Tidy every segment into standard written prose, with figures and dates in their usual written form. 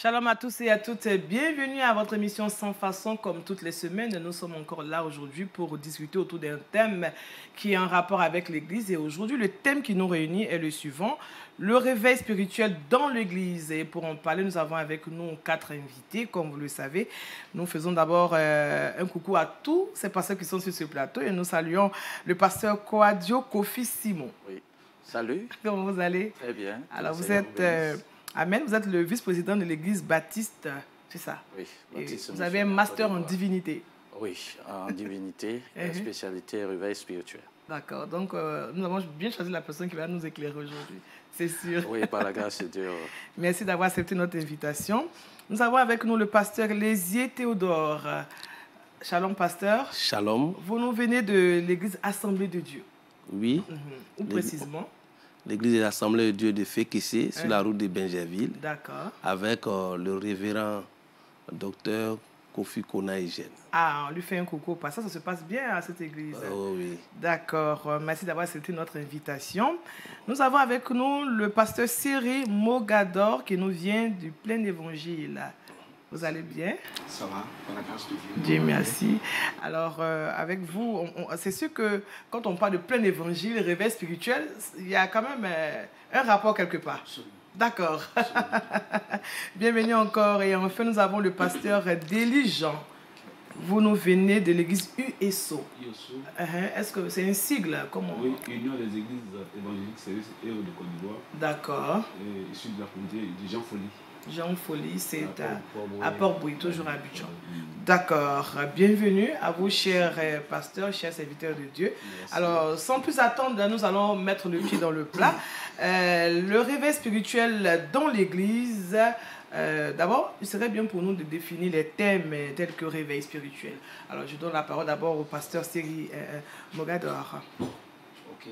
Shalom à tous et à toutes, bienvenue à votre émission Sans Façon. Comme toutes les semaines, nous sommes encore là aujourd'hui pour discuter autour d'un thème qui est en rapport avec l'Église. Et aujourd'hui, le thème qui nous réunit est le suivant, le réveil spirituel dans l'Église. Et pour en parler, nous avons avec nous 4 invités, comme vous le savez. Nous faisons d'abord un coucou à tous ces pasteurs qui sont sur ce plateau et nous saluons le pasteur Kouadio Kofi Simon. Oui, salut. Comment vous allez? Très bien. Alors, vous êtes... Amen, vous êtes le vice-président de l'église baptiste, c'est ça? Oui, baptiste. Vous avez un master en divinité. Oui, en divinité, la spécialité réveil spirituel. D'accord, donc nous avons bien choisi la personne qui va nous éclairer aujourd'hui, c'est sûr. Oui, par la grâce de Dieu. Merci d'avoir accepté notre invitation. Nous avons avec nous le pasteur Lézier Théodore. Shalom, pasteur. Shalom. Vous nous venez de l'église Assemblée de Dieu. Oui. Où précisément? L'église de l'Assemblée de Dieu de Fékissé, sur la route de Benjerville. D'accord. Avec le révérend docteur Kofi Kona-Eugène. Ah, on lui fait un coucou. Ça se passe bien à cette église. Oh oui. D'accord. Merci d'avoir accepté notre invitation. Nous avons avec nous le pasteur Siri Mogador qui nous vient du plein évangile. Vous allez bien? Ça va, par la grâce de Dieu. Dieu merci. Alors, avec vous, c'est sûr que quand on parle de plein évangile, réveil spirituel, il y a quand même un rapport quelque part. Absolument. D'accord. Bienvenue encore. Et enfin, nous avons le pasteur Déli Jean. Vous nous venez de l'église USO. Est-ce que c'est un sigle? Comment? Oui, Union des églises évangéliques services et de Côte d'Ivoire. D'accord. Issu de la communauté de Jean Folly. Jean Folly, c'est à Port-Bouilly, toujours à Abidjan. D'accord. Bienvenue à vous, chers pasteurs, chers serviteurs de Dieu. Merci. Alors, sans plus attendre, nous allons mettre le pied dans le plat. Le réveil spirituel dans l'Église. D'abord, il serait bien pour nous de définir les thèmes tels que réveil spirituel. Alors, je donne la parole d'abord au pasteur Siri Mogador. Ok.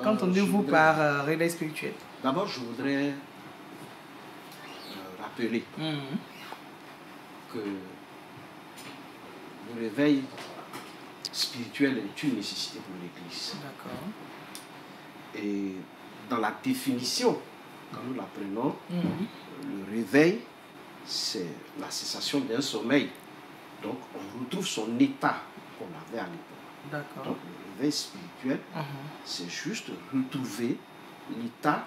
Qu'entendez-vous par réveil spirituel? D'abord, je voudrais rappeler que le réveil spirituel est une nécessité pour l'Église. D'accord. Et dans la définition, quand nous la prenons, le réveil, c'est la cessation d'un sommeil. Donc, on retrouve son état qu'on avait à l'époque. D'accord. Donc, le réveil spirituel, c'est juste retrouver l'état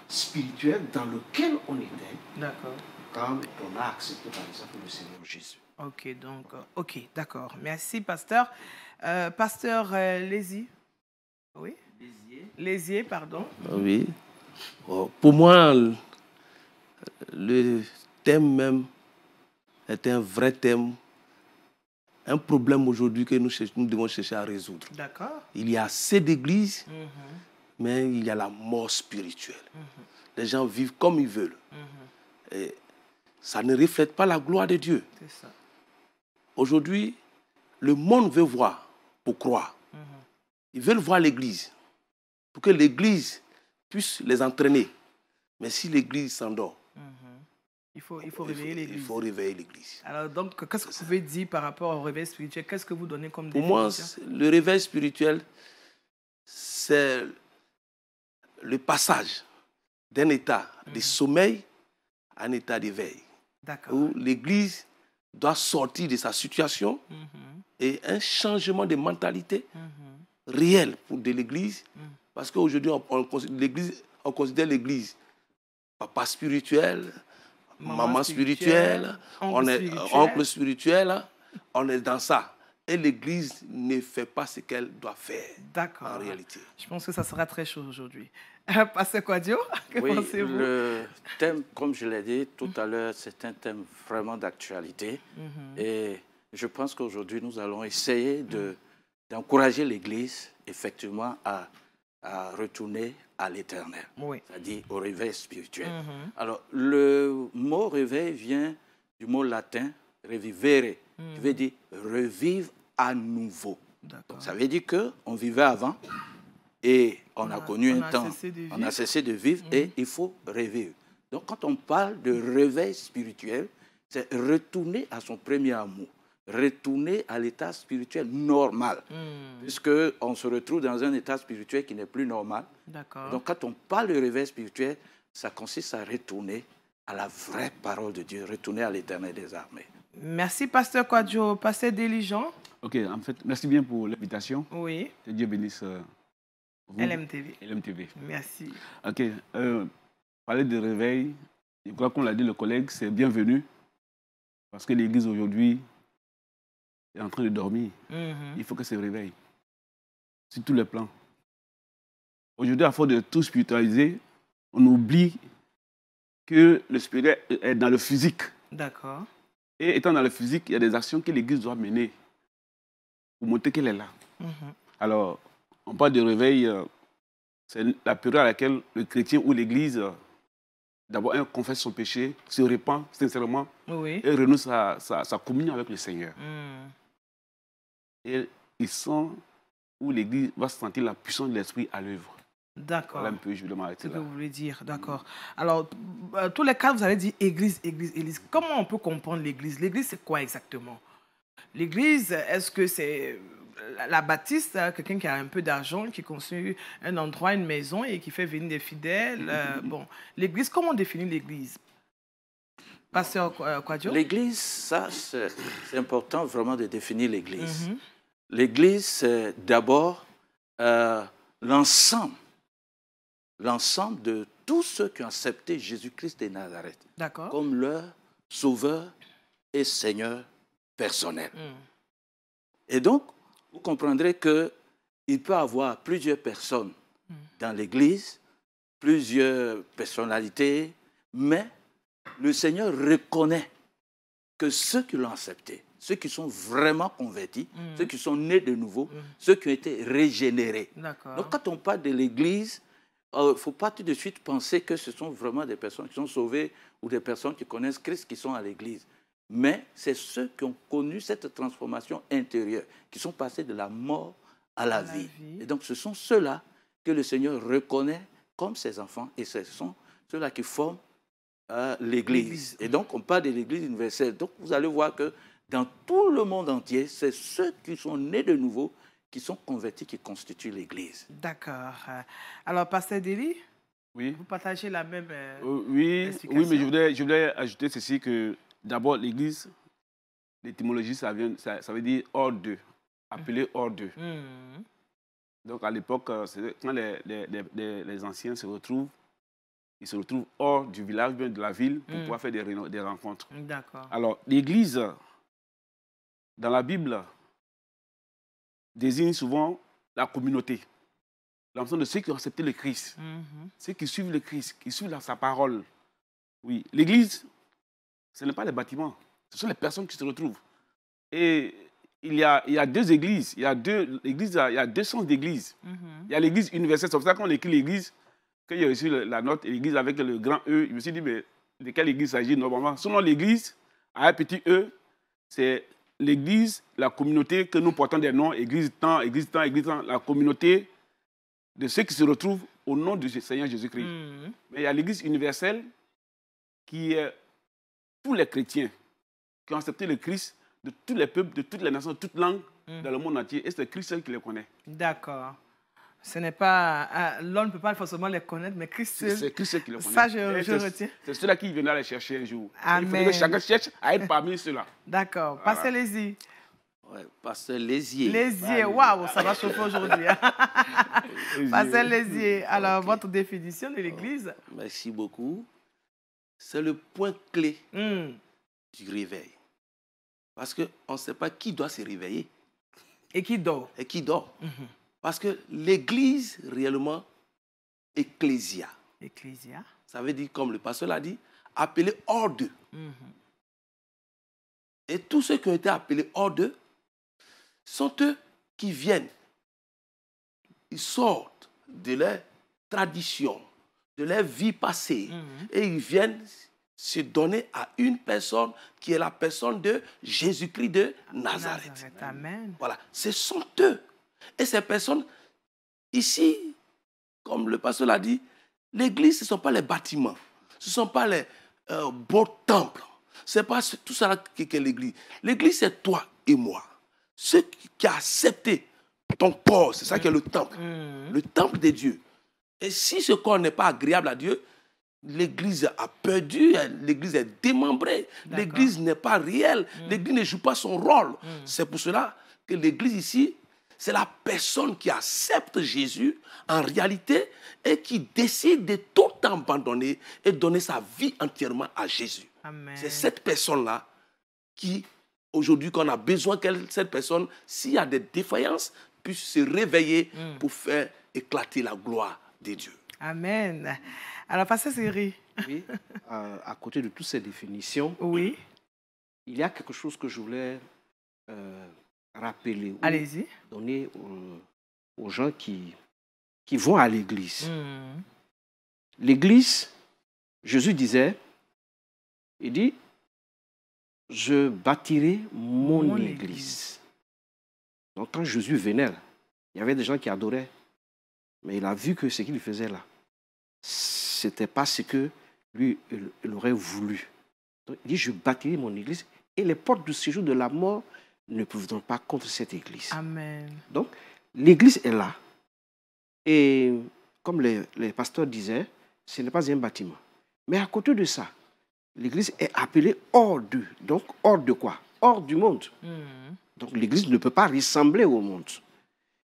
spirituel dans lequel on était. D'accord. Quand on a accepté, par exemple, le Seigneur Jésus. Ok, donc, ok, d'accord. Merci, pasteur. Pasteur Lézier. Oui? Lézier, pardon. Oui. Pour moi, le thème même est un vrai thème, un problème aujourd'hui que nous devons chercher à résoudre. D'accord. Il y a assez d'églises, mais il y a la mort spirituelle. Les gens vivent comme ils veulent. Et ça ne reflète pas la gloire de Dieu. C'est ça. Aujourd'hui, le monde veut voir pour croire. Ils veulent voir l'Église, pour que l'Église puisse les entraîner. Mais si l'Église s'endort, il faut réveiller l'Église. Il faut réveiller l'Église. Alors, donc, qu'est-ce que vous pouvez dire par rapport au réveil spirituel? Qu'est-ce que vous donnez comme définition? Pour moi, le réveil spirituel, c'est le passage d'un état de sommeil à un état d'éveil. Où l'Église doit sortir de sa situation et un changement de mentalité réel de l'Église. Parce qu'aujourd'hui, on considère l'Église papa spirituel, maman spirituelle, oncle spirituel, on est dans ça. Et l'Église ne fait pas ce qu'elle doit faire en réalité. Je pense que ça sera très chaud aujourd'hui. Pasteur Kouadio, que pensez-vous? Le thème, comme je l'ai dit tout à l'heure, c'est un thème vraiment d'actualité. Et je pense qu'aujourd'hui, nous allons essayer d'encourager l'Église, effectivement, à retourner à l'éternel, c'est-à-dire au réveil spirituel. Alors, le mot réveil vient du mot latin revivere, qui veut dire revivre à nouveau. Donc, ça veut dire qu'on vivait avant et on a connu un temps, on a cessé de vivre et il faut revivre. Donc, quand on parle de réveil spirituel, c'est retourner à son premier amour, retourner à l'état spirituel normal, puisqu'on se retrouve dans un état spirituel qui n'est plus normal. Donc, quand on parle de réveil spirituel, ça consiste à retourner à la vraie parole de Dieu, retourner à l'Éternel des armées. Merci, Pasteur Kwadjo. Pasteur Diligent. Ok, en fait, merci bien pour l'invitation. Oui. Que Dieu bénisse vous. LMTV. LMTV. Merci. Ok, parler de réveil, je crois qu'on l'a dit le collègue, c'est bienvenu. Parce que l'Église aujourd'hui est en train de dormir. Il faut qu'elle se réveille. Sur tous les plans. Aujourd'hui, à force de tout spiritualiser, on oublie que le spirit est dans le physique. D'accord. Et étant dans le physique, il y a des actions que l'Église doit mener pour montrer qu'elle est là. Alors, on parle de réveil, c'est la période à laquelle le chrétien ou l'Église, d'abord, confesse son péché, se répand sincèrement et renonce à sa communion avec le Seigneur. Et ils sont où l'Église va sentir la puissance de l'Esprit à l'œuvre. D'accord. Voilà un peu, je vais m'arrêter là. C'est ce que vous voulez dire, d'accord. Alors, tous les cas, vous avez dit Église, Église, Église. Comment on peut comprendre l'Église? L'Église, c'est quoi exactement? L'Église, est-ce que c'est la bâtisse, quelqu'un qui a un peu d'argent, qui construit un endroit, une maison et qui fait venir des fidèles? Bon, l'Église, comment on définit l'Église? Pasteur Kwadjo? L'Église, ça, c'est important vraiment de définir l'Église. L'Église, c'est d'abord l'ensemble de tous ceux qui ont accepté Jésus-Christ de Nazareth comme leur sauveur et Seigneur personnel. Et donc, vous comprendrez qu'il peut y avoir plusieurs personnes dans l'Église, plusieurs personnalités, mais le Seigneur reconnaît que ceux qui l'ont accepté, ceux qui sont vraiment convertis, ceux qui sont nés de nouveau, ceux qui ont été régénérés. Donc, quand on parle de l'Église, il ne faut pas tout de suite penser que ce sont vraiment des personnes qui sont sauvées ou des personnes qui connaissent Christ qui sont à l'Église. Mais c'est ceux qui ont connu cette transformation intérieure, qui sont passés de la mort à la vie. Et donc, ce sont ceux-là que le Seigneur reconnaît comme ses enfants et ce sont ceux-là qui forment l'Église. Et donc, on parle de l'Église universelle. Donc, vous allez voir que dans tout le monde entier, c'est ceux qui sont nés de nouveau, qui sont convertis, qui constituent l'Église. D'accord. Alors, Pasteur Deli, oui. Vous partagez la même oui, mais je voudrais ajouter ceci que d'abord, l'Église, l'étymologie, ça veut dire hors d'eux, appelé hors d'eux. Donc, à l'époque, quand les anciens se retrouvent, ils se retrouvent hors du village, bien de la ville, pour pouvoir faire des rencontres. D'accord. Alors, l'Église, dans la Bible, désigne souvent la communauté. L'ensemble de ceux qui ont accepté le Christ, ceux qui suivent le Christ, qui suivent sa parole. Oui, l'Église, ce n'est pas les bâtiments, ce sont les personnes qui se retrouvent. Et il y a deux églises, il y a deux sens d'église. Il y a l'église universelle, c'est pour ça qu'on écrit l'église, quand j'ai reçu la note, l'église avec le grand E, je me suis dit, mais de quelle église s'agit normalement? Selon l'église, à un petit E, c'est l'église, la communauté que nous portons des noms, église temps, église temps, église temps, la communauté de ceux qui se retrouvent au nom du Seigneur Jésus-Christ. Mais il y a l'église universelle qui est tous les chrétiens qui ont accepté le Christ de tous les peuples, de toutes les nations, de toutes langues dans le monde entier. Et c'est Christ seul qui les connaît. D'accord. Ce n'est pas... l'homme ne peut pas forcément les connaître, mais Christ seul... C'est Christ seul qui les connaît. Ça, je retiens. C'est ceux-là qui viendra les chercher un jour. Amen. Il faudrait que chacun cherche à être parmi ceux-là. D'accord. Voilà. Pasteur Lézy. Ouais, Pasteur Lézier. Lézier, waouh, ça va chauffer aujourd'hui. Pasteur Lézier, alors votre définition de l'Église? Merci beaucoup. C'est le point clé du réveil. Parce qu'on ne sait pas qui doit se réveiller. Et qui dort. Et qui dort. Parce que l'Église, réellement, ecclésia. Ecclésia. Ça veut dire, comme le pasteur l'a dit, appelé hors d'eux. Et tous ceux qui ont été appelés hors d'eux sont eux qui viennent. Ils sortent de leur tradition, de leur vie passée. Et ils viennent se donner à une personne qui est la personne de Jésus-Christ de Nazareth. Amen. Voilà, ce sont eux. Et ces personnes, ici, comme le pasteur l'a dit, l'église, ce ne sont pas les bâtiments, ce ne sont pas les beaux temples. Ce n'est pas tout ça qu'est l'église. L'église, c'est toi et moi. Ceux qui ont accepté ton corps, c'est ça qui est le temple de Dieu. Et si ce corps n'est pas agréable à Dieu, l'Église a perdu, l'Église est démembrée, l'Église n'est pas réelle, l'Église ne joue pas son rôle. C'est pour cela que l'Église ici, c'est la personne qui accepte Jésus en réalité et qui décide de tout abandonner et donner sa vie entièrement à Jésus. C'est cette personne-là qui, aujourd'hui, qu'on a besoin que cette personne, s'il y a des défaillances, puisse se réveiller pour faire éclater la gloire de Dieu. Amen. Alors, Pasteur Siri. Oui, à côté de toutes ces définitions, oui, il y a quelque chose que je voulais rappeler. Allez-y. Donner aux gens qui vont à l'église. L'église, Jésus disait, il dit, je bâtirai mon église. Donc quand Jésus venait, il y avait des gens qui adoraient, mais il a vu que ce qu'il faisait là, ce n'était pas ce que lui, il aurait voulu. Donc, il dit, je bâtirai mon église et les portes du séjour de la mort ne prévaudront pas contre cette église. Amen. Donc, l'église est là. Et comme les pasteurs disaient, ce n'est pas un bâtiment. Mais à côté de ça, l'église est appelée hors d'eux. Donc, hors de quoi? Hors du monde. Donc, l'église ne peut pas ressembler au monde.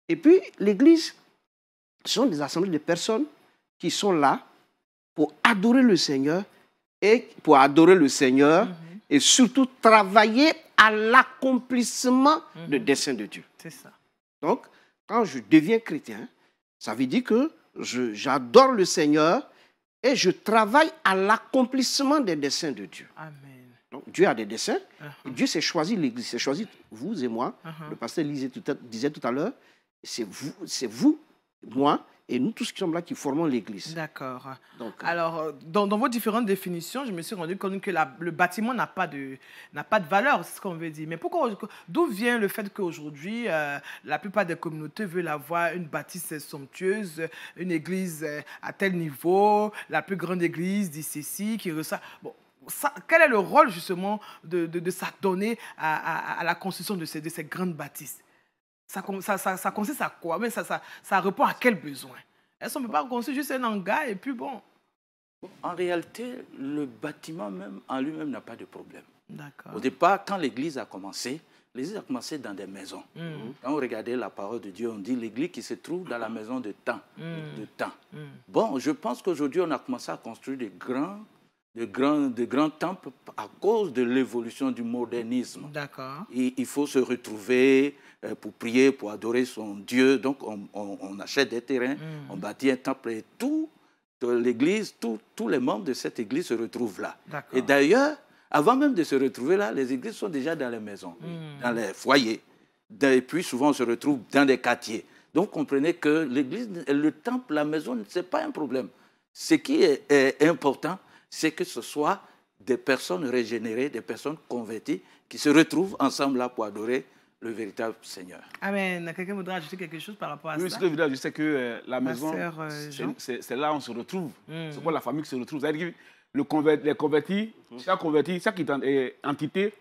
Et puis, l'église, ce sont des assemblées de personnes qui sont là pour adorer le Seigneur et surtout travailler à l'accomplissement des desseins de Dieu. C'est ça. Donc, quand je deviens chrétien, ça veut dire que j'adore le Seigneur et je travaille à l'accomplissement des desseins de Dieu. Amen. Donc, Dieu a des desseins. Dieu s'est choisi l'Église, s'est choisi vous et moi. Le pasteur disait tout à l'heure, c'est vous, moi, et nous tous qui sommes là qui formons l'Église. D'accord. Alors, dans vos différentes définitions, je me suis rendu compte que le bâtiment n'a pas de valeur, c'est ce qu'on veut dire. Mais d'où vient le fait qu'aujourd'hui, la plupart des communautés veulent avoir une bâtisse somptueuse, une église à tel niveau, la plus grande église d'ICC qui reçoit... Bon, quel est le rôle justement de s'adonner à la construction de ces grandes bâtisses? Ça consiste à quoi? Mais ça répond à quel besoin? Est-ce qu'on ne peut pas construire juste un hangar et puis bon? En réalité, le bâtiment même en lui-même n'a pas de problème. D'accord. Au départ, quand l'Église a commencé dans des maisons. Quand on regardait la parole de Dieu, on dit l'Église qui se trouve dans la maison de temps. Bon, je pense qu'aujourd'hui, on a commencé à construire de grands temples à cause de l'évolution du modernisme. D'accord. Il faut se retrouver pour prier, pour adorer son Dieu. Donc, on achète des terrains, on bâtit un temple et toute l'église, tous les membres de cette église se retrouvent là. Et d'ailleurs, avant même de se retrouver là, les églises sont déjà dans les maisons, dans les foyers. Et puis, souvent, on se retrouve dans des quartiers. Donc, comprenez que l'église, le temple, la maison, ce n'est pas un problème. Ce qui est important, c'est que ce soit des personnes régénérées, des personnes converties qui se retrouvent ensemble là pour adorer le véritable Seigneur. Amen. Quelqu'un voudra ajouter quelque chose par rapport à ça? Oui, ce que je veux dire, je sais que la maison, c'est là où on se retrouve. C'est pour la famille qui se retrouve. C'est-à-dire que les convertis, chaque entité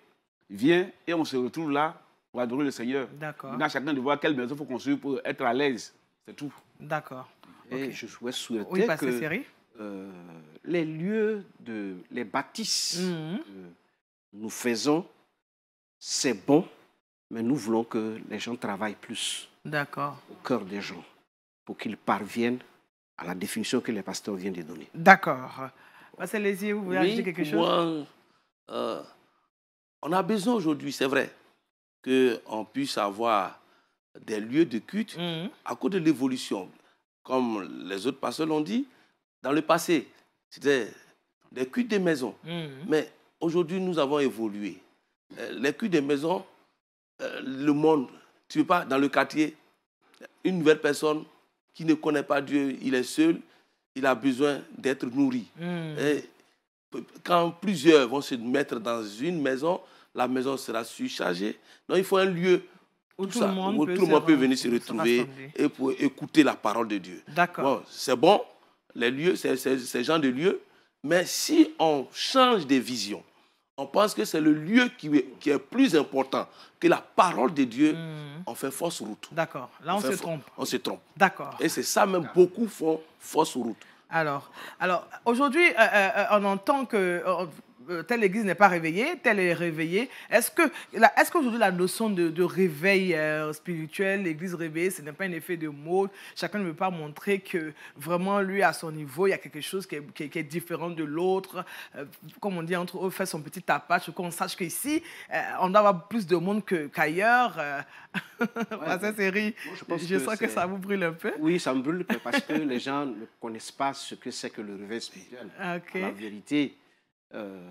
vient et on se retrouve là pour adorer le Seigneur. D'accord. Maintenant, chacun de voir quelle maison il faut construire pour être à l'aise. C'est tout. D'accord. Et je souhaiter que les lieux, les bâtisses que nous faisons, c'est bon, mais nous voulons que les gens travaillent plus au cœur des gens pour qu'ils parviennent à la définition que les pasteurs viennent de donner. D'accord. Pasteur Lézier, vous voulez ajouter quelque chose? Moi, on a besoin aujourd'hui, c'est vrai, qu'on puisse avoir des lieux de culte à cause de l'évolution. Comme les autres pasteurs l'ont dit, dans le passé, c'était des cultes des maisons. Mais aujourd'hui, nous avons évolué. Les cultes des maisons, le monde, tu ne veux pas, dans le quartier, une nouvelle personne qui ne connaît pas Dieu, il est seul, il a besoin d'être nourri. Et quand plusieurs vont se mettre dans une maison, la maison sera surchargée. Donc il faut un lieu où tout le monde peut venir se retrouver et pour écouter la parole de Dieu. D'accord. Bon, c'est bon, les lieux, ces genres de lieux, mais si on change de vision, on pense que c'est le lieu qui est plus important que la parole de Dieu, on fait fausse route. D'accord. Là, on se trompe. On se trompe. D'accord. Et c'est ça même, beaucoup font fausse route. Alors aujourd'hui, on entend que telle église n'est pas réveillée, telle est réveillée. Est-ce qu'aujourd'hui, la notion de réveil spirituel, l'église réveillée, ce n'est pas un effet de mode? Chacun ne veut pas montrer que vraiment, lui, à son niveau, il y a quelque chose qui est différent de l'autre. Comme on dit, entre eux, fait son petit tapage, pour qu'on sache qu'ici, on doit avoir plus de monde qu'ailleurs. Cette série, je sens que ça vous brûle un peu. Oui, ça me brûle parce que les gens ne connaissent pas ce que c'est que le réveil spirituel. Okay. La vérité,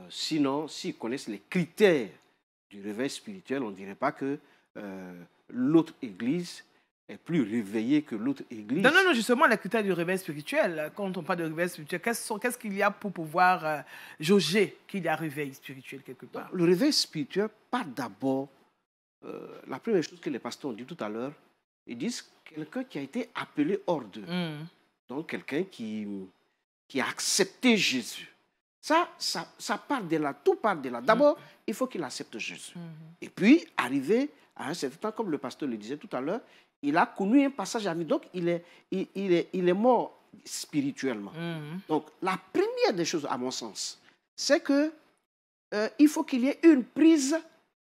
sinon, s'ils connaissent les critères du réveil spirituel, on ne dirait pas que l'autre église est plus réveillée que l'autre église. Non, justement, les critères du réveil spirituel, quand on parle de réveil spirituel, qu'est-ce qu'il y a pour pouvoir jauger qu'il y a réveil spirituel quelque part? Le réveil spirituel part d'abord, la première chose que les pasteurs ont dit tout à l'heure, ils disent quelqu'un qui a été appelé hors d'eux. Donc, quelqu'un qui a accepté Jésus. Ça part de là, tout part de là. D'abord, il faut qu'il accepte Jésus. Et puis, arrivé à un certain temps, comme le pasteur le disait tout à l'heure, il a connu un passage à vie. Donc, il est mort spirituellement. Donc, la première des choses, à mon sens, c'est que il faut qu'il y ait une prise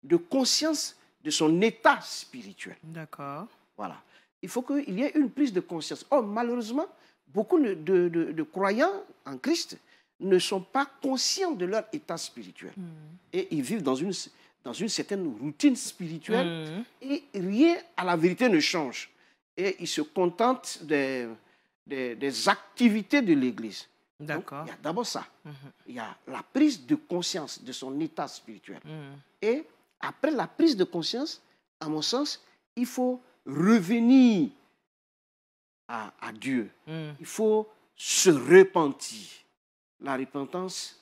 de conscience de son état spirituel. D'accord. Voilà. Il faut qu'il y ait une prise de conscience. Or, malheureusement, beaucoup de croyants en Christ ne sont pas conscients de leur état spirituel. Et ils vivent dans une certaine routine spirituelle et rien à la vérité ne change. Et ils se contentent des activités de l'Église. D'accord. Il y a d'abord ça. Il y a la prise de conscience de son état spirituel. Et après la prise de conscience, à mon sens, il faut revenir à Dieu. Il faut se repentir. La repentance,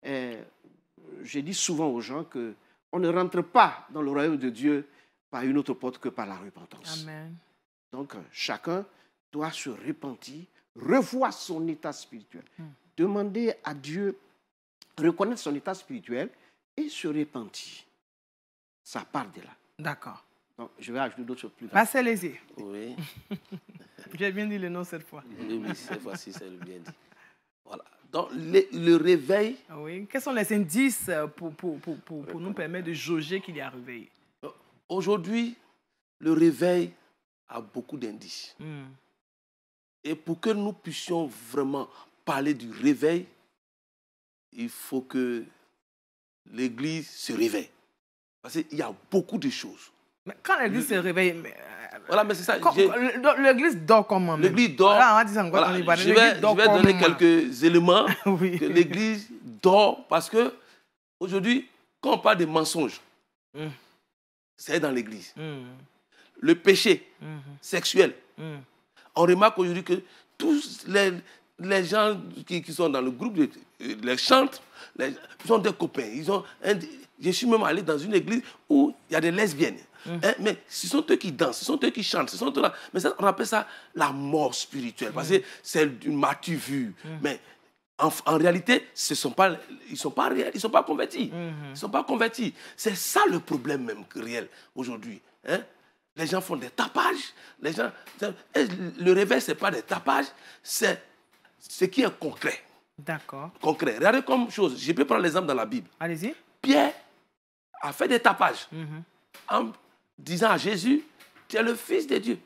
je dis souvent aux gens qu'on ne rentre pas dans le royaume de Dieu par une autre porte que par la repentance. Amen. Donc, chacun doit se repentir, revoir son état spirituel, demander à Dieu, reconnaître son état spirituel et se repentir. Ça part de là. D'accord. Donc, je vais ajouter d'autres choses plus. Passez les yeux. Oui. J'ai bien dit le nom cette fois. Oui, cette fois-ci, c'est le bien dit. Voilà. Donc, le réveil... Oui. Quels sont les indices pour nous permettre de jauger qu'il y a réveil? Aujourd'hui, le réveil a beaucoup d'indices. Et pour que nous puissions vraiment parler du réveil, il faut que l'Église se réveille. Parce qu'il y a beaucoup de choses. Mais quand l'Église se réveille... Voilà, mais c'est ça. L'Église dort comment? L'Église dort. Voilà, je vais donner quelques éléments oui. que l'Église dort parce que aujourd'hui, quand on parle de mensonges, c'est dans l'Église. Le péché sexuel. On remarque aujourd'hui que tous les gens qui sont dans le groupe, les chantres, ils sont des copains. Je suis même allé dans une église où il y a des lesbiennes. Mais ce sont eux qui dansent, ce sont eux qui chantent, ce sont eux là. Mais ça, on appelle ça la mort spirituelle, parce que c'est une matu vue. Mais en réalité, ils ne sont pas convertis. Ils ne sont pas convertis. C'est ça le problème même réel aujourd'hui. Les gens font des tapages. Le réveil, ce n'est pas des tapages, c'est ce qui est concret. D'accord. Concret. Regardez comme chose. Je peux prendre l'exemple dans la Bible. Allez-y. Pierre a fait des tapages en disant à Jésus, tu es le Fils de Dieu.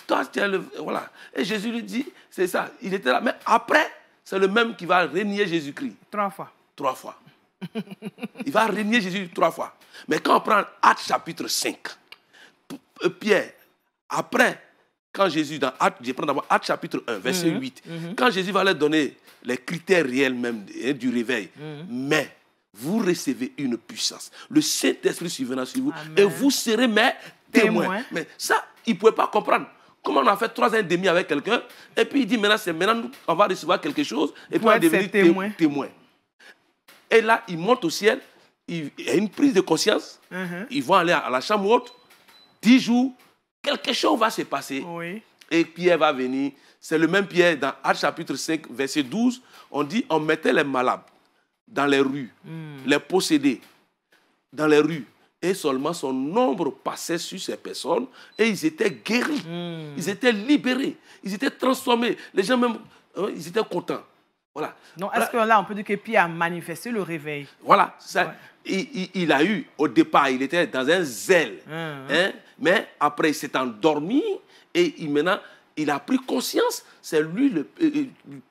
Toi, tu es le... Voilà. Et Jésus lui dit, c'est ça. Il était là. Mais après, c'est le même qui va renier Jésus-Christ. 3 fois. 3 fois. Il va renier Jésus 3 fois. Mais quand on prend Actes chapitre 5, Pierre, après, quand Jésus, dans Actes, je prends d'abord Actes chapitre 1, verset 8, quand Jésus va leur donner les critères réels même du réveil, mais vous recevez une puissance. Le Saint-Esprit surviendra sur vous. Amen. Et vous serez mes témoins. Mais ça, ils ne pouvaient pas comprendre. Comment on a fait 3 ans et demi avec quelqu'un, et puis il dit maintenant on va recevoir quelque chose, et puis on va devenir témoin. Et là, ils montent au ciel, il y a une prise de conscience, ils vont aller à la chambre haute, 10 jours, quelque chose va se passer. Oui. Et Pierre va venir. C'est le même Pierre dans Actes chapitre 5, verset 12. On dit, on mettait les malades dans les rues, les possédés dans les rues. Et seulement son nombre passait sur ces personnes et ils étaient guéris. Ils étaient libérés. Ils étaient transformés. Les gens même Ils étaient contents. Voilà. Donc, est-ce que là, on peut dire que Pierre a manifesté le réveil? Voilà. Ça, il a eu, au départ, il était dans un zèle. Hein, mais après, il s'est endormi et maintenant, il a pris conscience. C'est lui,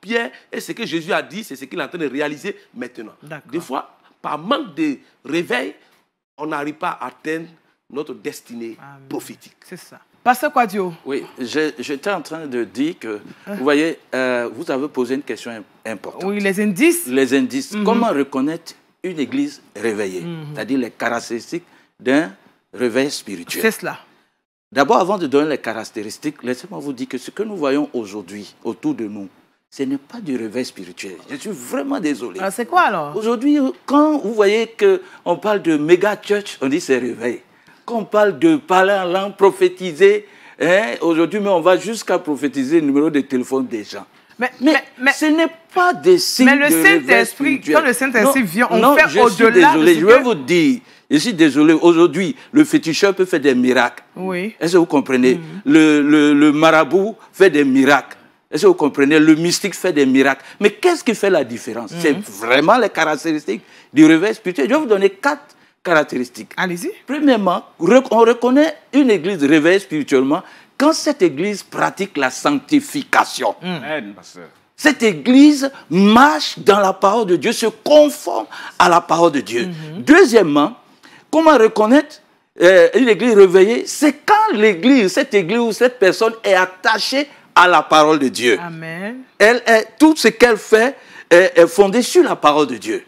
Pierre, et ce que Jésus a dit, c'est ce qu'il est en train de réaliser maintenant. Des fois, par manque de réveil, on n'arrive pas à atteindre notre destinée prophétique. C'est ça. Pasteur Kwadio. Oui, j'étais en train de dire que, vous voyez, vous avez posé une question importante. Oui, les indices. Les indices. Comment reconnaître une église réveillée? C'est-à-dire les caractéristiques d'un réveil spirituel. C'est cela. D'abord, avant de donner les caractéristiques, laissez-moi vous dire que ce que nous voyons aujourd'hui autour de nous, ce n'est pas du réveil spirituel. Je suis vraiment désolé. Alors, c'est quoi alors? Aujourd'hui, quand vous voyez qu'on parle de méga church, on dit c'est réveil. Quand on parle de parler en langue, prophétiser, hein, aujourd'hui, mais on va jusqu'à prophétiser le numéro de téléphone des gens. Mais ce n'est pas des signes de réveil spirituel. Quand le Saint-Esprit vient, on fait au-delà. Je vais vous dire, je suis désolé, aujourd'hui, le féticheur peut faire des miracles. Oui. Est-ce que vous comprenez? Le marabout fait des miracles. Est-ce que vous comprenez? Le mystique fait des miracles. Mais qu'est-ce qui fait la différence? C'est vraiment les caractéristiques du réveil spirituel. Je vais vous donner 4 caractéristiques. Allez-y. Premièrement, on reconnaît une église réveillée spirituellement quand cette église pratique la sanctification. Cette église marche dans la parole de Dieu, se conforme à la parole de Dieu. Deuxièmement, comment reconnaître une église réveillée? C'est quand l'église, cette église ou cette personne est attachée à la parole de Dieu. Amen. Tout ce qu'elle fait est fondé sur la parole de Dieu.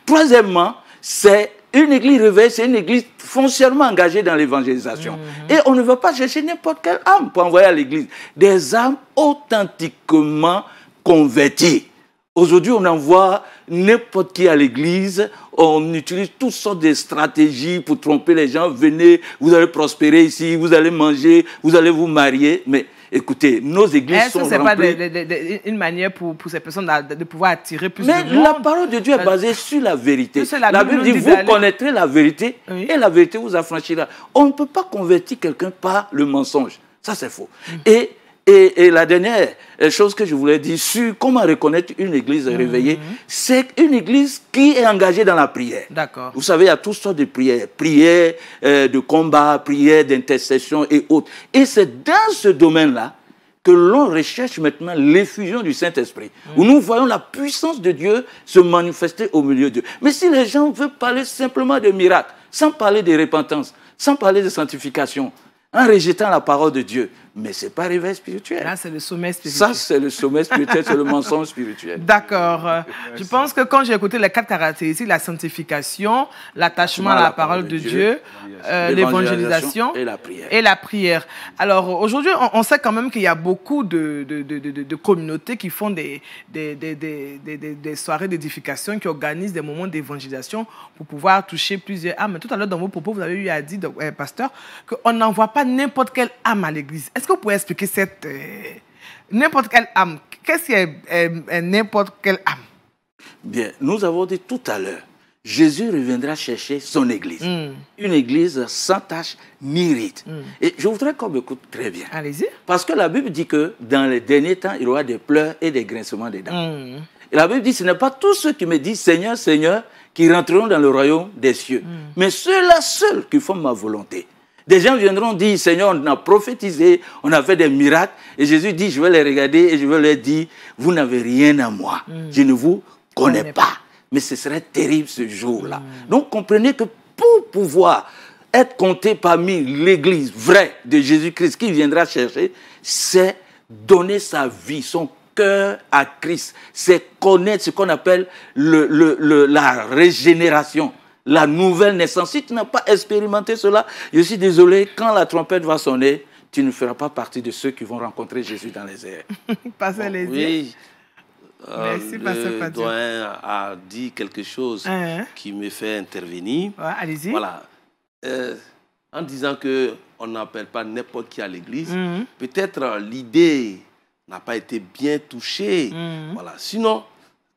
Troisièmement, c'est une église réveillée, c'est une église foncièrement engagée dans l'évangélisation. Et on ne veut pas chercher n'importe quelle âme pour envoyer à l'église. Des âmes authentiquement converties. Aujourd'hui, on envoie n'importe qui à l'église. On utilise toutes sortes de stratégies pour tromper les gens. Venez, vous allez prospérer ici, vous allez manger, vous allez vous marier. Mais écoutez, nos églises sont remplies. Est-ce que ce n'est pas une manière pour ces personnes de pouvoir attirer plus de monde? Mais la parole de Dieu est basée sur la vérité. La Bible dit, vous connaîtrez la vérité et la vérité vous affranchira. On ne peut pas convertir quelqu'un par le mensonge. Ça, c'est faux. Et la dernière chose que je voulais dire sur comment reconnaître une église réveillée, c'est une église qui est engagée dans la prière. D'accord. Vous savez, il y a toutes sortes de prières. Prières de combat, prières d'intercession et autres. Et c'est dans ce domaine-là que l'on recherche maintenant l'effusion du Saint-Esprit, où nous voyons la puissance de Dieu se manifester au milieu d'eux. Mais si les gens veulent parler simplement de miracles, sans parler de repentance, sans parler de sanctification, en rejetant la parole de Dieu, mais ce n'est pas réveil spirituel. Là, c'est le sommet spirituel. Ça, c'est le sommet spirituel, c'est le mensonge spirituel. D'accord. Je pense que quand j'ai écouté les 4 caractéristiques, la sanctification, l'attachement à la parole de Dieu, l'évangélisation et la prière. Alors, aujourd'hui, on sait quand même qu'il y a beaucoup de communautés qui font des soirées d'édification, qui organisent des moments d'évangélisation pour pouvoir toucher plusieurs âmes. Mais tout à l'heure, dans vos propos, vous avez eu à dire, pasteur, qu'on n'envoie pas n'importe quelle âme à l'église. Est-ce que vous pouvez expliquer cette... n'importe quelle âme. Qu'est-ce qui est n'importe quelle âme? Bien, nous avons dit tout à l'heure, Jésus reviendra chercher son église. Une église sans tache ni ride. Et je voudrais qu'on m'écoute très bien. Allez-y. Parce que la Bible dit que dans les derniers temps, il y aura des pleurs et des grincements des dents. Et la Bible dit, ce n'est pas tous ceux qui me disent Seigneur, Seigneur, qui rentreront dans le royaume des cieux. Mais ceux-là seuls qui font ma volonté. Des gens viendront dire, Seigneur, on a prophétisé, on a fait des miracles. Et Jésus dit, je vais les regarder et je vais leur dire, vous n'avez rien à moi. Je ne vous connais pas. Mais ce serait terrible ce jour-là. Donc comprenez que pour pouvoir être compté parmi l'église vraie de Jésus-Christ qui viendra chercher, c'est donner sa vie, son cœur à Christ. C'est connaître ce qu'on appelle la régénération. La nouvelle naissance. Si tu n'as pas expérimenté cela, je suis désolé, quand la trompette va sonner, tu ne feras pas partie de ceux qui vont rencontrer Jésus dans les airs. Passez les oui. Merci, le doyen a dit quelque chose qui me fait intervenir. Allez-y. Voilà. En disant qu'on n'appelle pas n'importe qui à l'église, peut-être l'idée n'a pas été bien touchée. Voilà. Sinon,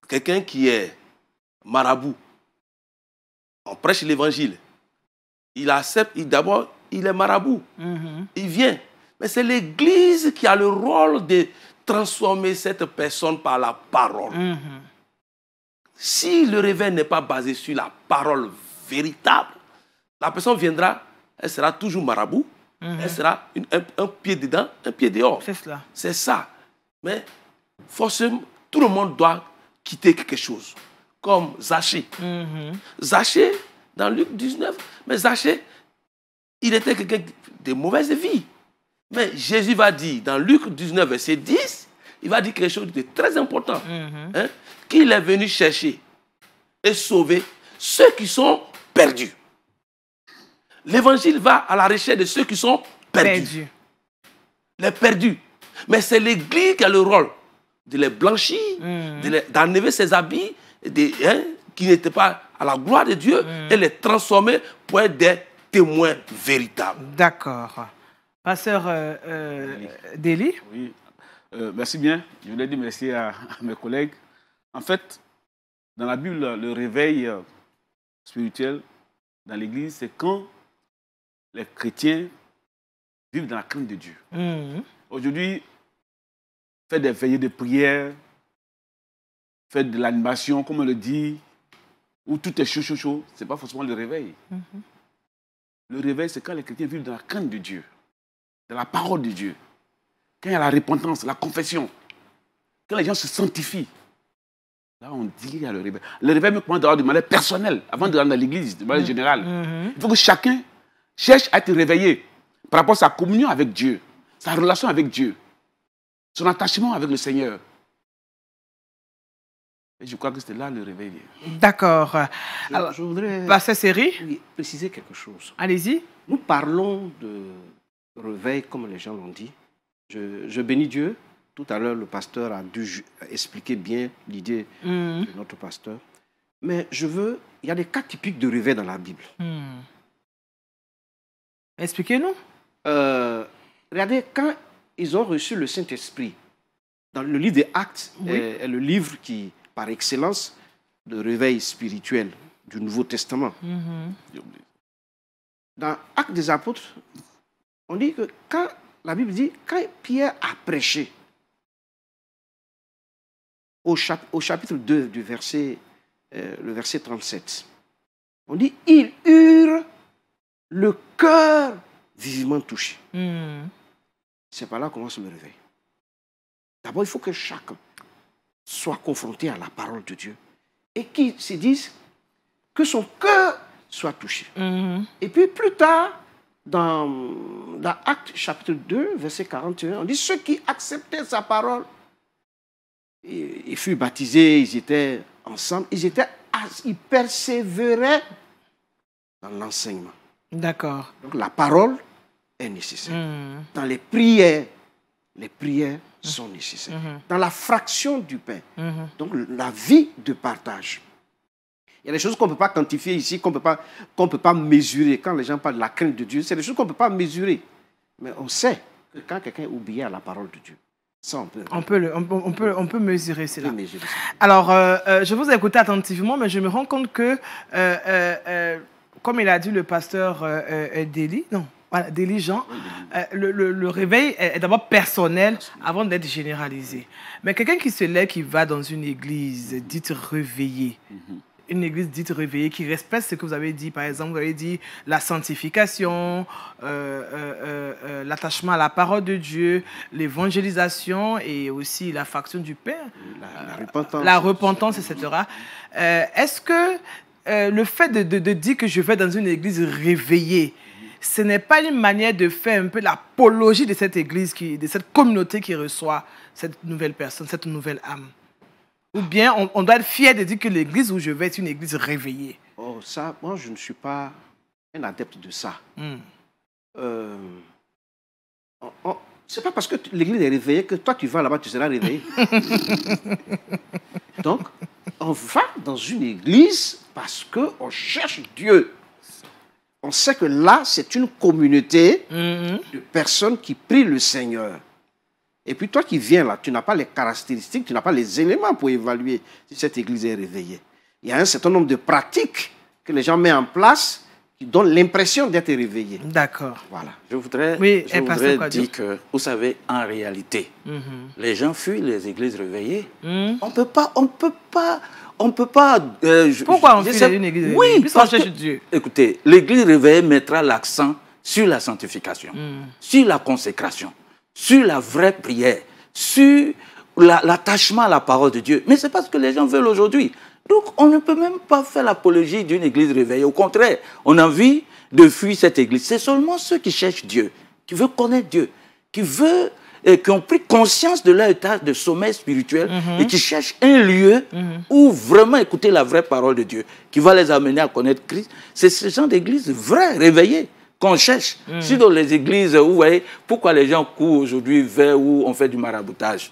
quelqu'un qui est marabout, on prêche l'évangile. Il accepte, d'abord, il est marabout. Il vient. Mais c'est l'église qui a le rôle de transformer cette personne par la parole. Si le réveil n'est pas basé sur la parole véritable, la personne viendra, elle sera toujours marabout, elle sera un pied dedans, un pied dehors. C'est cela. C'est ça. Mais forcément, tout le monde doit quitter quelque chose. Comme Zachée. Zachée, dans Luc 19, mais Zachée, il était quelqu'un de mauvaise vie. Mais Jésus va dire, dans Luc 19, verset 10, il va dire quelque chose de très important. Qu'il est venu chercher et sauver ceux qui sont perdus. L'évangile va à la recherche de ceux qui sont perdus. Les perdus. Mais c'est l'Église qui a le rôle de les blanchir, d'enlever ses habits qui n'étaient pas à la gloire de Dieu et les transformer pour être des témoins véritables. D'accord. Pasteur Deli. Oui, merci bien. Je voulais dire merci à mes collègues. En fait, dans la Bible, le réveil spirituel dans l'Église, c'est quand les chrétiens vivent dans la crainte de Dieu. Aujourd'hui, faire des veillées de prière, faire de l'animation, comme on le dit, où tout est chaud, ce n'est pas forcément le réveil. Le réveil, c'est quand les chrétiens vivent dans la crainte de Dieu, dans la parole de Dieu. Quand il y a la repentance, la confession, quand les gens se sanctifient, là, on dit qu'il y a le réveil. Le réveil me commande d'avoir de manière personnelle, avant de rentrer dans l'église, de manière générale. Il faut que chacun cherche à être réveillé par rapport à sa communion avec Dieu, sa relation avec Dieu, son attachement avec le Seigneur. Et je crois que c'était là le réveil. D'accord. Alors, je voudrais préciser quelque chose. Allez-y. Nous parlons de réveil, comme les gens l'ont dit. Je bénis Dieu. Tout à l'heure, le pasteur a dû expliquer bien l'idée de notre pasteur. Mais il y a des cas typiques de réveil dans la Bible. Expliquez-nous. Regardez, quand ils ont reçu le Saint-Esprit, dans le livre des Actes, est le livre qui, par excellence, de réveil spirituel du Nouveau Testament. Dans Actes des Apôtres, on dit que la Bible dit, quand Pierre a prêché, au chapitre 2 du verset 37, on dit, ils eurent le cœur vivement touché. C'est par là qu'on commence le réveil. D'abord, il faut que chacun soit confronté à la parole de Dieu et qu'il se dise que son cœur soit touché. Et puis plus tard, dans Actes chapitre 2, verset 41, on dit ceux qui acceptaient sa parole, ils furent baptisés, ils étaient ensemble, ils persévéraient dans l'enseignement. D'accord. Donc la parole est nécessaire. Dans les prières sont nécessaires. Dans la fraction du pain, donc la vie de partage. Il y a des choses qu'on ne peut pas quantifier ici, qu'on ne peut pas mesurer. Quand les gens parlent de la crainte de Dieu, c'est des choses qu'on ne peut pas mesurer. Mais on sait que quand quelqu'un est obéi à la parole de Dieu, ça on peut mesurer cela. Alors, je vous ai écouté attentivement, mais je me rends compte que, comme il a dit le pasteur Deli Jean, le réveil est d'abord personnel avant d'être généralisé. Mais quelqu'un qui se lève, qui va dans une église dite réveillée, une église dite réveillée, qui respecte ce que vous avez dit, par exemple, vous avez dit la sanctification, l'attachement à la parole de Dieu, l'évangélisation et aussi la fraction du pain, la repentance, etc. Est-ce que le fait de dire que je vais dans une église réveillée, ce n'est pas une manière de faire un peu l'apologie de cette église, de cette communauté qui reçoit cette nouvelle personne, cette nouvelle âme? Ou bien on doit être fier de dire que l'église où je vais est une église réveillée? Oh, ça, moi, je ne suis pas un adepte de ça. C'est pas parce que l'église est réveillée que toi, tu vas là-bas, tu seras réveillé. Donc, on va dans une église parce qu'on cherche Dieu. On sait que là, c'est une communauté de personnes qui prient le Seigneur. Et puis toi qui viens là, tu n'as pas les caractéristiques, tu n'as pas les éléments pour évaluer si cette église est réveillée. Il y a un certain nombre de pratiques que les gens mettent en place qui donne l'impression d'être réveillé. D'accord. Voilà. Je voudrais dire que, vous savez, en réalité, les gens fuient les églises réveillées. On peut pas... Pourquoi on fuit une église réveillée? Oui, parce que, Dieu. Écoutez, l'église réveillée mettra l'accent sur la sanctification, sur la consécration, sur la vraie prière, sur l'attachement à la parole de Dieu. Mais c'est pas ce que les gens veulent aujourd'hui. Donc, on ne peut même pas faire l'apologie d'une église réveillée. Au contraire, on a envie de fuir cette église. C'est seulement ceux qui cherchent Dieu, qui veulent connaître Dieu, qui ont pris conscience de leur état de sommeil spirituel et qui cherchent un lieu où vraiment écouter la vraie parole de Dieu, qui va les amener à connaître Christ. C'est ce genre d'église vraie, réveillée, qu'on cherche. Si dans les églises, vous voyez, pourquoi les gens courent aujourd'hui vers où on fait du maraboutage,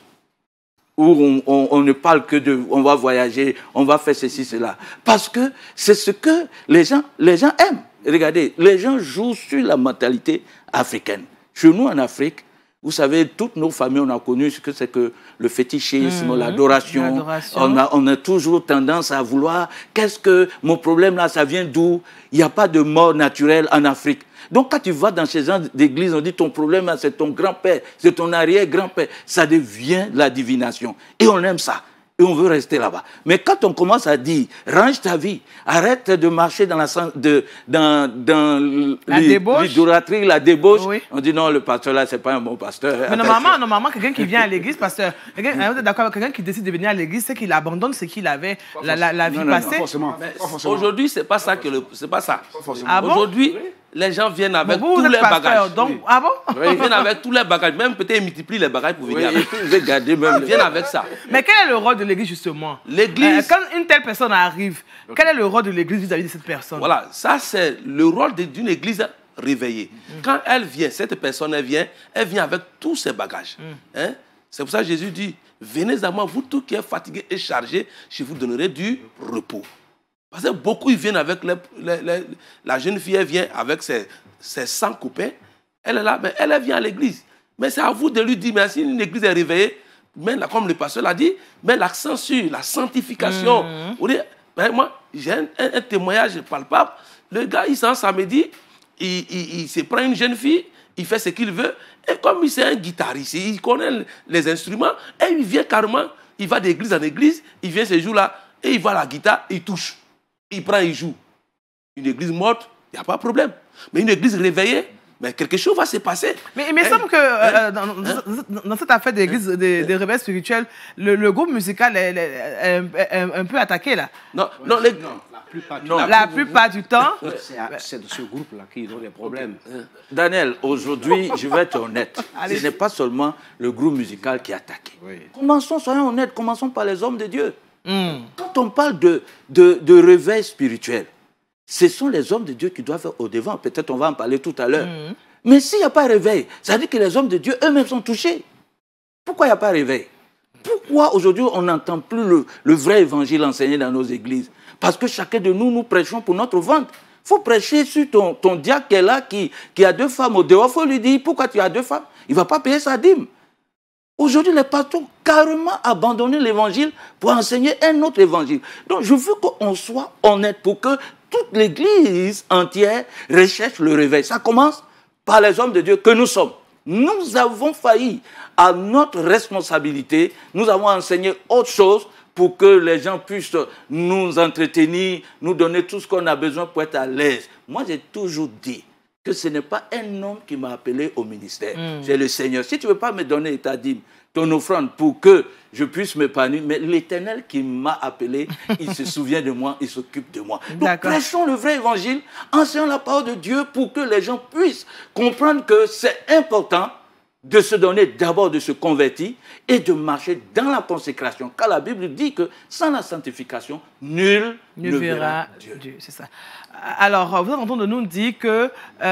où on ne parle que de, on va voyager, on va faire ceci, cela. Parce que c'est ce que les gens aiment. Regardez, les gens jouent sur la mentalité africaine. Chez nous, en Afrique, vous savez, toutes nos familles, on a connu ce que c'est que le fétichisme, l'adoration. On a toujours tendance à vouloir, qu'est-ce que mon problème là, ça vient d'où? Il n'y a pas de mort naturelle en Afrique. Donc, quand tu vas dans ces gens d'église, on dit ton problème, c'est ton grand-père, c'est ton arrière-grand-père. Ça devient la divination. Et on aime ça. Et on veut rester là-bas. Mais quand on commence à dire, range ta vie, arrête de marcher dans l'idolâtrie, la débauche, on dit non, le pasteur là, c'est pas un bon pasteur. Mais normalement, quelqu'un qui vient à l'église, pasteur, d'accord, quelqu'un qui décide de venir à l'église, c'est qu'il abandonne ce qu'il avait, la vie passée. Aujourd'hui, c'est pas ça c'est pas ça. Aujourd'hui, les gens viennent avec tous les bagages. Donc, ah bon? Ils viennent avec tous les bagages. Même peut-être ils multiplient les bagages pour venir avec. Ils viennent avec ça. Mais quel est le rôle de l'église justement? L'église... quand une telle personne arrive, quel est le rôle de l'église vis-à-vis de cette personne? Voilà, ça c'est le rôle d'une église réveillée. Quand elle vient, cette personne, elle vient avec tous ses bagages. C'est pour ça que Jésus dit, venez à moi, vous tous qui êtes fatigués et chargés, je vous donnerai du repos. Parce que beaucoup, ils viennent avec... la jeune fille, elle vient avec ses 100 copains. Elle est là, mais elle vient à l'église. Mais c'est à vous de lui dire, mais si une église est réveillée, mais là, comme le pasteur l'a dit, met l'accent sur la sanctification. Moi, j'ai un témoignage palpable. Le gars, il s'en samedi, il se prend une jeune fille, il fait ce qu'il veut. Et comme c'est un guitariste, il connaît les instruments, et il vient carrément, il va d'église en église, il vient ce jour-là, et il va à la guitare, il touche. Il prend, il joue. Une église morte, il n'y a pas de problème. Mais une église réveillée, mais quelque chose va se passer. Mais il me semble que dans cette affaire d'église, des réveils spirituels, le groupe musical est un peu attaqué là. Non, la plupart du temps. C'est de ce groupe-là qu'ils ont des problèmes. Daniel, aujourd'hui, je vais être honnête. Ce n'est pas seulement le groupe musical qui est attaqué. Soyons honnêtes, commençons par les hommes de Dieu. Quand on parle de réveil spirituel, ce sont les hommes de Dieu qui doivent être au devant. Peut-être on va en parler tout à l'heure. Mais s'il n'y a pas de réveil, ça veut dire que les hommes de Dieu eux-mêmes sont touchés. Pourquoi il n'y a pas de réveil? Pourquoi aujourd'hui on n'entend plus le vrai évangile enseigné dans nos églises? Parce que chacun de nous prêchons pour notre ventre. Il faut prêcher sur ton diacre qui est là, qui a 2 femmes au dehors. Il faut lui dire, pourquoi tu as 2 femmes? Il ne va pas payer sa dîme. Aujourd'hui, les pasteurs ont carrément abandonné l'évangile pour enseigner un autre évangile. Donc, je veux qu'on soit honnête pour que toute l'église entière recherche le réveil. Ça commence par les hommes de Dieu que nous sommes. Nous avons failli à notre responsabilité. Nous avons enseigné autre chose pour que les gens puissent nous entretenir, nous donner tout ce qu'on a besoin pour être à l'aise. Moi, j'ai toujours dit que ce n'est pas un homme qui m'a appelé au ministère. C'est le Seigneur. Si tu ne veux pas me donner ta dîme, ton offrande pour que je puisse m'épanouir, mais l'Éternel qui m'a appelé, il se souvient de moi, il s'occupe de moi. Donc prêchons le vrai évangile, enseignons la parole de Dieu pour que les gens puissent comprendre que c'est important de se donner d'abord, de se convertir et de marcher dans la consécration. Car la Bible dit que sans la sanctification, nul ne verra Dieu. C'est ça. Alors, vous êtes en train de nous dire que vous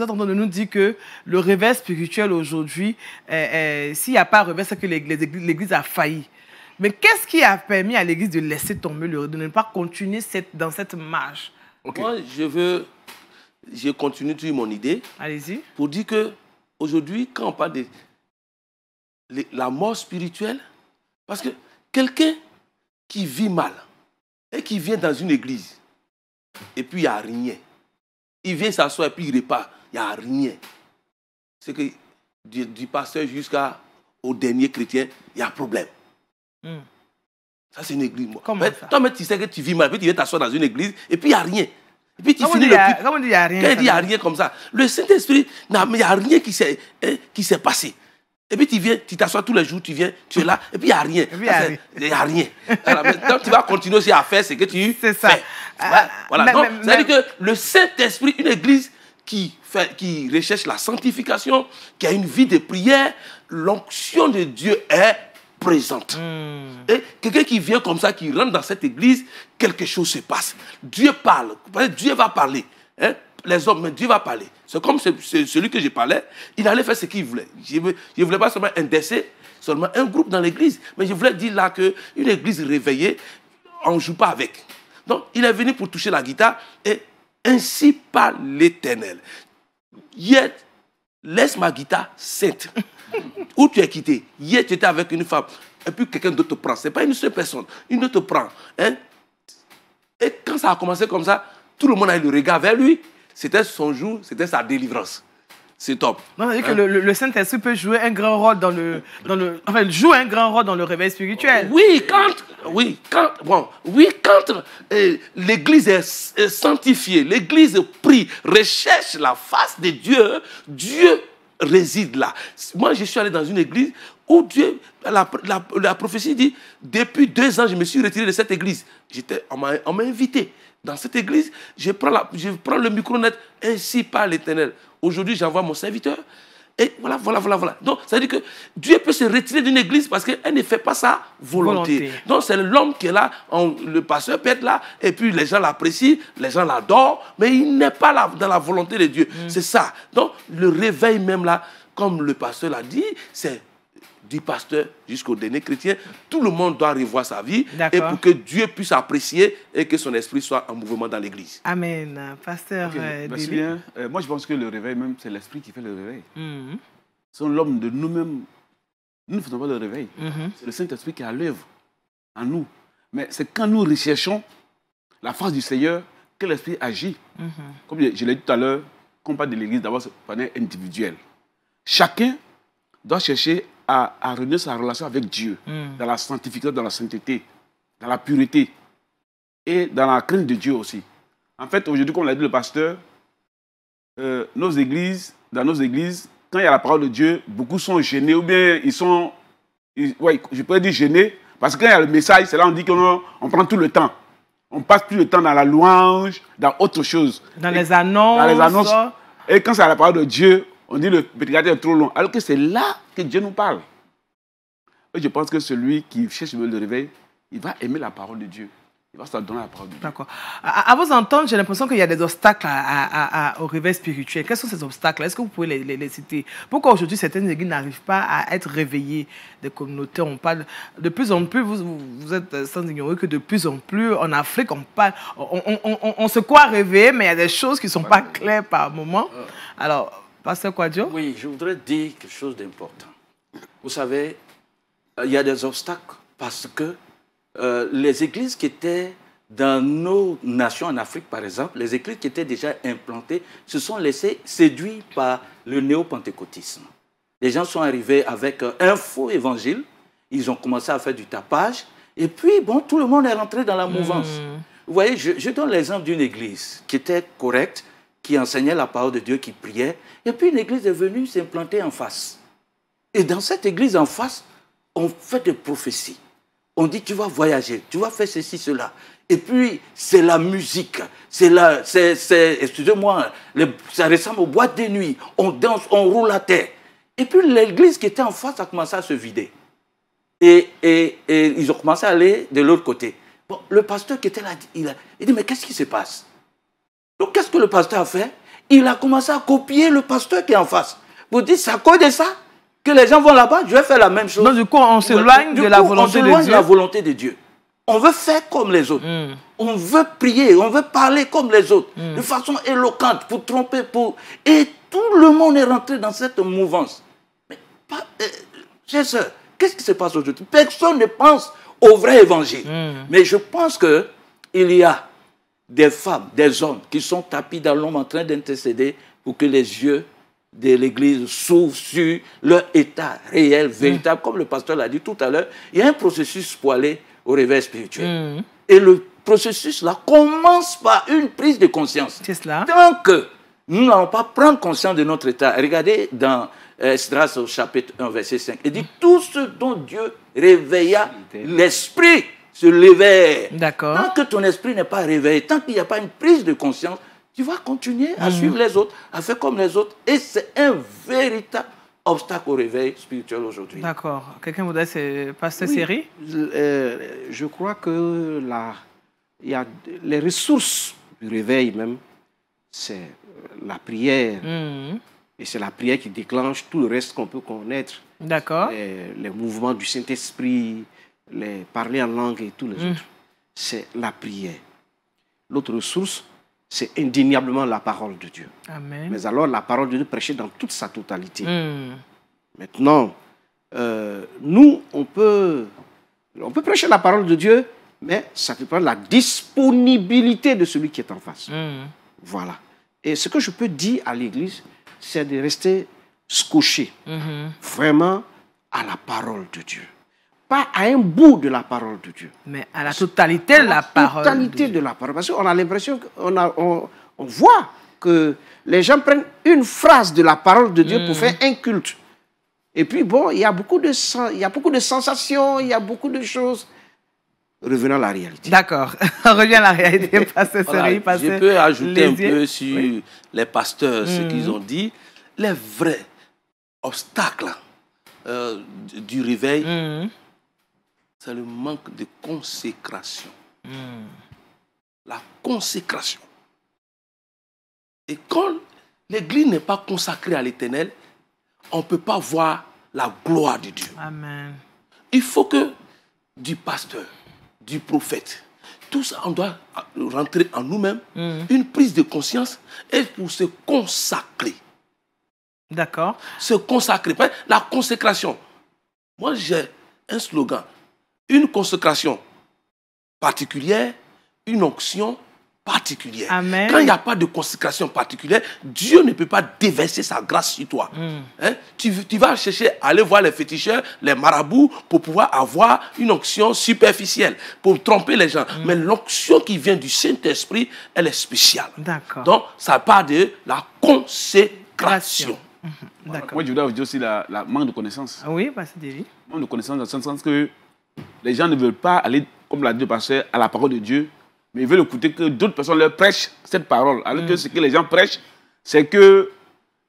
êtes en train de nous dire que le réveil spirituel aujourd'hui, s'il n'y a pas de réveil, c'est que l'Église a failli. Mais qu'est-ce qui a permis à l'Église de laisser tomber, de ne pas continuer dans cette marche? Moi, je continue sur mon idée. Allez-y. Pour dire qu'aujourd'hui, quand on parle de la mort spirituelle, parce que quelqu'un qui vit mal, et qui vient dans une église, et puis il n'y a rien. Il vient s'asseoir et puis il repart, il n'y a rien. C'est que du pasteur jusqu'au dernier chrétien, il y a problème. Ça, c'est une église. Toi, tu sais que tu vis mal, puis tu viens t'asseoir dans une église, et puis il n'y a rien. Et puis tu finis le culte. Comment il y a rien? Quand il dit il n'y a rien comme ça, le Saint-Esprit, il n'y a rien qui s'est passé. Et puis tu viens, tu t'assois tous les jours, tu viens, tu es là, et puis il n'y a rien. Il n'y a rien. Alors, donc tu vas continuer aussi à faire ce que tu fais. C'est ça. Voilà. Donc, c'est-à-dire que le Saint-Esprit, une église qui recherche la sanctification, qui a une vie de prière, l'onction de Dieu est présente. Et quelqu'un qui vient comme ça, qui rentre dans cette église, quelque chose se passe. Dieu parle. Dieu va parler. Hein? Les hommes, mais Dieu va parler. C'est comme celui que je parlais, il allait faire ce qu'il voulait. Je ne voulais pas seulement indexer, seulement un groupe dans l'église, mais je voulais dire là qu'une église réveillée, on ne joue pas avec. Donc, il est venu pour toucher la guitare, et ainsi parle l'Éternel. Hier, laisse ma guitare sainte. Où tu es quitté? Hier, tu étais avec une femme, et puis quelqu'un d'autre te prend. Ce n'est pas une seule personne, une autre te prend. Hein? Et quand ça a commencé comme ça, tout le monde a eu le regard vers lui. C'était son jour, c'était sa délivrance. C'est top. Non, que le Saint-Esprit peut jouer un grand rôle enfin, joue un grand rôle dans le réveil spirituel. Oui, quand l'Église est sanctifiée, l'Église prie, recherche la face de Dieu, Dieu réside là. Moi, je suis allé dans une église où Dieu, la prophétie dit, depuis 2 ans, je me suis retiré de cette église. On m'a invité. Dans cette église, je prends le micro net, ainsi par l'Éternel. Aujourd'hui, j'envoie mon serviteur. Et voilà. Donc, ça veut dire que Dieu peut se retirer d'une église parce qu'elle ne fait pas sa volonté. Donc, c'est l'homme qui est là, le pasteur peut être là, et puis les gens l'apprécient, les gens l'adorent, mais il n'est pas là dans la volonté de Dieu. C'est ça. Donc, le réveil même là, comme le pasteur l'a dit, c'est du pasteur jusqu'au dernier chrétien. Tout le monde doit revoir sa vie et pour que Dieu puisse apprécier et que son esprit soit en mouvement dans l'église. Amen. Pasteur merci bien. Moi, je pense que le réveil même, c'est l'esprit qui fait le réveil. C'est l'homme de nous-mêmes. Nous ne faisons pas le réveil. C'est le Saint-Esprit qui est à l'œuvre en nous. Mais c'est quand nous recherchons la face du Seigneur que l'esprit agit. Comme je l'ai dit tout à l'heure, quand on parle de l'église, d'abord, c'est un panel individuel. Chacun doit chercher à renouer sa relation avec Dieu, dans la sanctification, dans la sainteté, dans la pureté et dans la crainte de Dieu aussi. En fait, aujourd'hui, comme l'a dit le pasteur, dans nos églises, quand il y a la parole de Dieu, beaucoup sont gênés ou bien je pourrais dire gênés, parce que quand il y a le message, c'est là on dit qu'on prend tout le temps. On passe plus de temps dans la louange, dans autre chose. Dans les annonces. Et quand c'est à la parole de Dieu, on dit le prédicateur est trop long. Alors que c'est là que Dieu nous parle. Et je pense que celui qui cherche le réveil, il va aimer la parole de Dieu. Il va se donner la parole de Dieu. D'accord. À vous entendre, j'ai l'impression qu'il y a des obstacles au réveil spirituel. Quels sont ces obstacles? Est-ce que vous pouvez les citer? Pourquoi aujourd'hui certaines églises n'arrivent pas à être réveillées? Des communautés, on parle de plus en plus, vous êtes sans ignorer que de plus en plus en Afrique, on parle, on se croit réveillé, mais il y a des choses qui ne sont pas claires par moment. Alors, Pasteur Kwadjo? Oui, je voudrais dire quelque chose d'important. Vous savez, il y a des obstacles parce que les églises qui étaient dans nos nations en Afrique, par exemple, les églises qui étaient déjà implantées, se sont laissées séduire par le néo-pentecôtisme. Les gens sont arrivés avec un faux évangile, ils ont commencé à faire du tapage, et puis, bon, tout le monde est rentré dans la mouvance. Vous voyez, je donne l'exemple d'une église qui était correcte, qui enseignait la parole de Dieu, qui priait, et puis une église est venue s'implanter en face. Et dans cette église en face, on fait des prophéties. On dit, tu vas voyager, tu vas faire ceci, cela. Et puis, c'est la musique, excusez-moi, ça ressemble aux boîtes de nuit. On danse, on roule à terre. Et puis, l'église qui était en face a commencé à se vider. Et ils ont commencé à aller de l'autre côté. Bon, le pasteur qui était là, il dit, mais qu'est-ce qui se passe? Donc, qu'est-ce que le pasteur a fait? Il a commencé à copier le pasteur qui est en face. Vous dites, c'est à cause de ça que les gens vont là-bas, je vais faire la même chose. Donc, du coup, on s'éloigne de la volonté de Dieu. On s'éloigne de la volonté de Dieu. On veut faire comme les autres. On veut prier, on veut parler comme les autres, de façon éloquente, pour tromper, Et tout le monde est rentré dans cette mouvance. Mais, chers sœurs, qu'est-ce qui se passe aujourd'hui? Personne ne pense au vrai évangile. Mais je pense que il y a des femmes, des hommes qui sont tapis dans l'ombre en train d'intercéder pour que les yeux de l'Église s'ouvrent sur leur état réel, véritable. Comme le pasteur l'a dit tout à l'heure, il y a un processus pour aller au réveil spirituel. Et le processus là commence par une prise de conscience. C'est cela. Tant que nous n'allons pas prendre conscience de notre état, regardez dans Esdras au chapitre 1, verset 5, il dit tout ce dont Dieu réveilla l'esprit se l'éveil. D'accord. Tant que ton esprit n'est pas réveillé, tant qu'il n'y a pas une prise de conscience, tu vas continuer à suivre les autres, à faire comme les autres. Et c'est un véritable obstacle au réveil spirituel aujourd'hui. D'accord. Quelqu'un voudrait passer série? Je crois que il y a les ressources du réveil même, c'est la prière. Et c'est la prière qui déclenche tout le reste qu'on peut connaître. D'accord. Les mouvements du Saint-Esprit, les parler en langue et tous les autres. C'est la prière. L'autre ressource, c'est indéniablement la parole de Dieu. Amen. Mais alors, la parole de Dieu prêchée dans toute sa totalité. Maintenant, nous, on peut prêcher la parole de Dieu, mais ça dépend de la disponibilité de celui qui est en face. Voilà. Et ce que je peux dire à l'Église, c'est de rester scotché vraiment à la parole de Dieu. Pas à un bout de la parole de Dieu. Mais à la totalité de la parole. À la totalité de la parole. Parce qu'on a l'impression qu'on voit que les gens prennent une phrase de la parole de Dieu pour faire un culte. Et puis bon, il y a beaucoup de sensations, il y a beaucoup de choses. Revenons à la réalité. D'accord. On revient à la réalité. Voilà, je peux ajouter un peu sur les pasteurs, ce qu'ils ont dit. Les vrais obstacles du réveil, c'est le manque de consécration. La consécration. Et quand l'Église n'est pas consacrée à l'Éternel, on ne peut pas voir la gloire de Dieu. Amen. Il faut que du pasteur, du prophète, tout ça, on doit rentrer en nous-mêmes, une prise de conscience et pour se consacrer. D'accord. Se consacrer. La consécration. Moi, j'ai un slogan. Une consécration particulière, une onction particulière. Amen. Quand il n'y a pas de consécration particulière, Dieu ne peut pas déverser sa grâce sur toi. Hein? Tu vas chercher à aller voir les féticheurs, les marabouts, pour pouvoir avoir une onction superficielle, pour tromper les gens. Mais l'onction qui vient du Saint-Esprit, elle est spéciale. D'accord. Donc, ça part de la consécration. D'accord. Moi, je voudrais dire aussi la manque de connaissance. Oui, c'est David. Manque de connaissance dans le sens que les gens ne veulent pas aller, comme l'a dit le pasteur, à la parole de Dieu, mais ils veulent écouter que d'autres personnes leur prêchent cette parole. Alors que ce que les gens prêchent, c'est que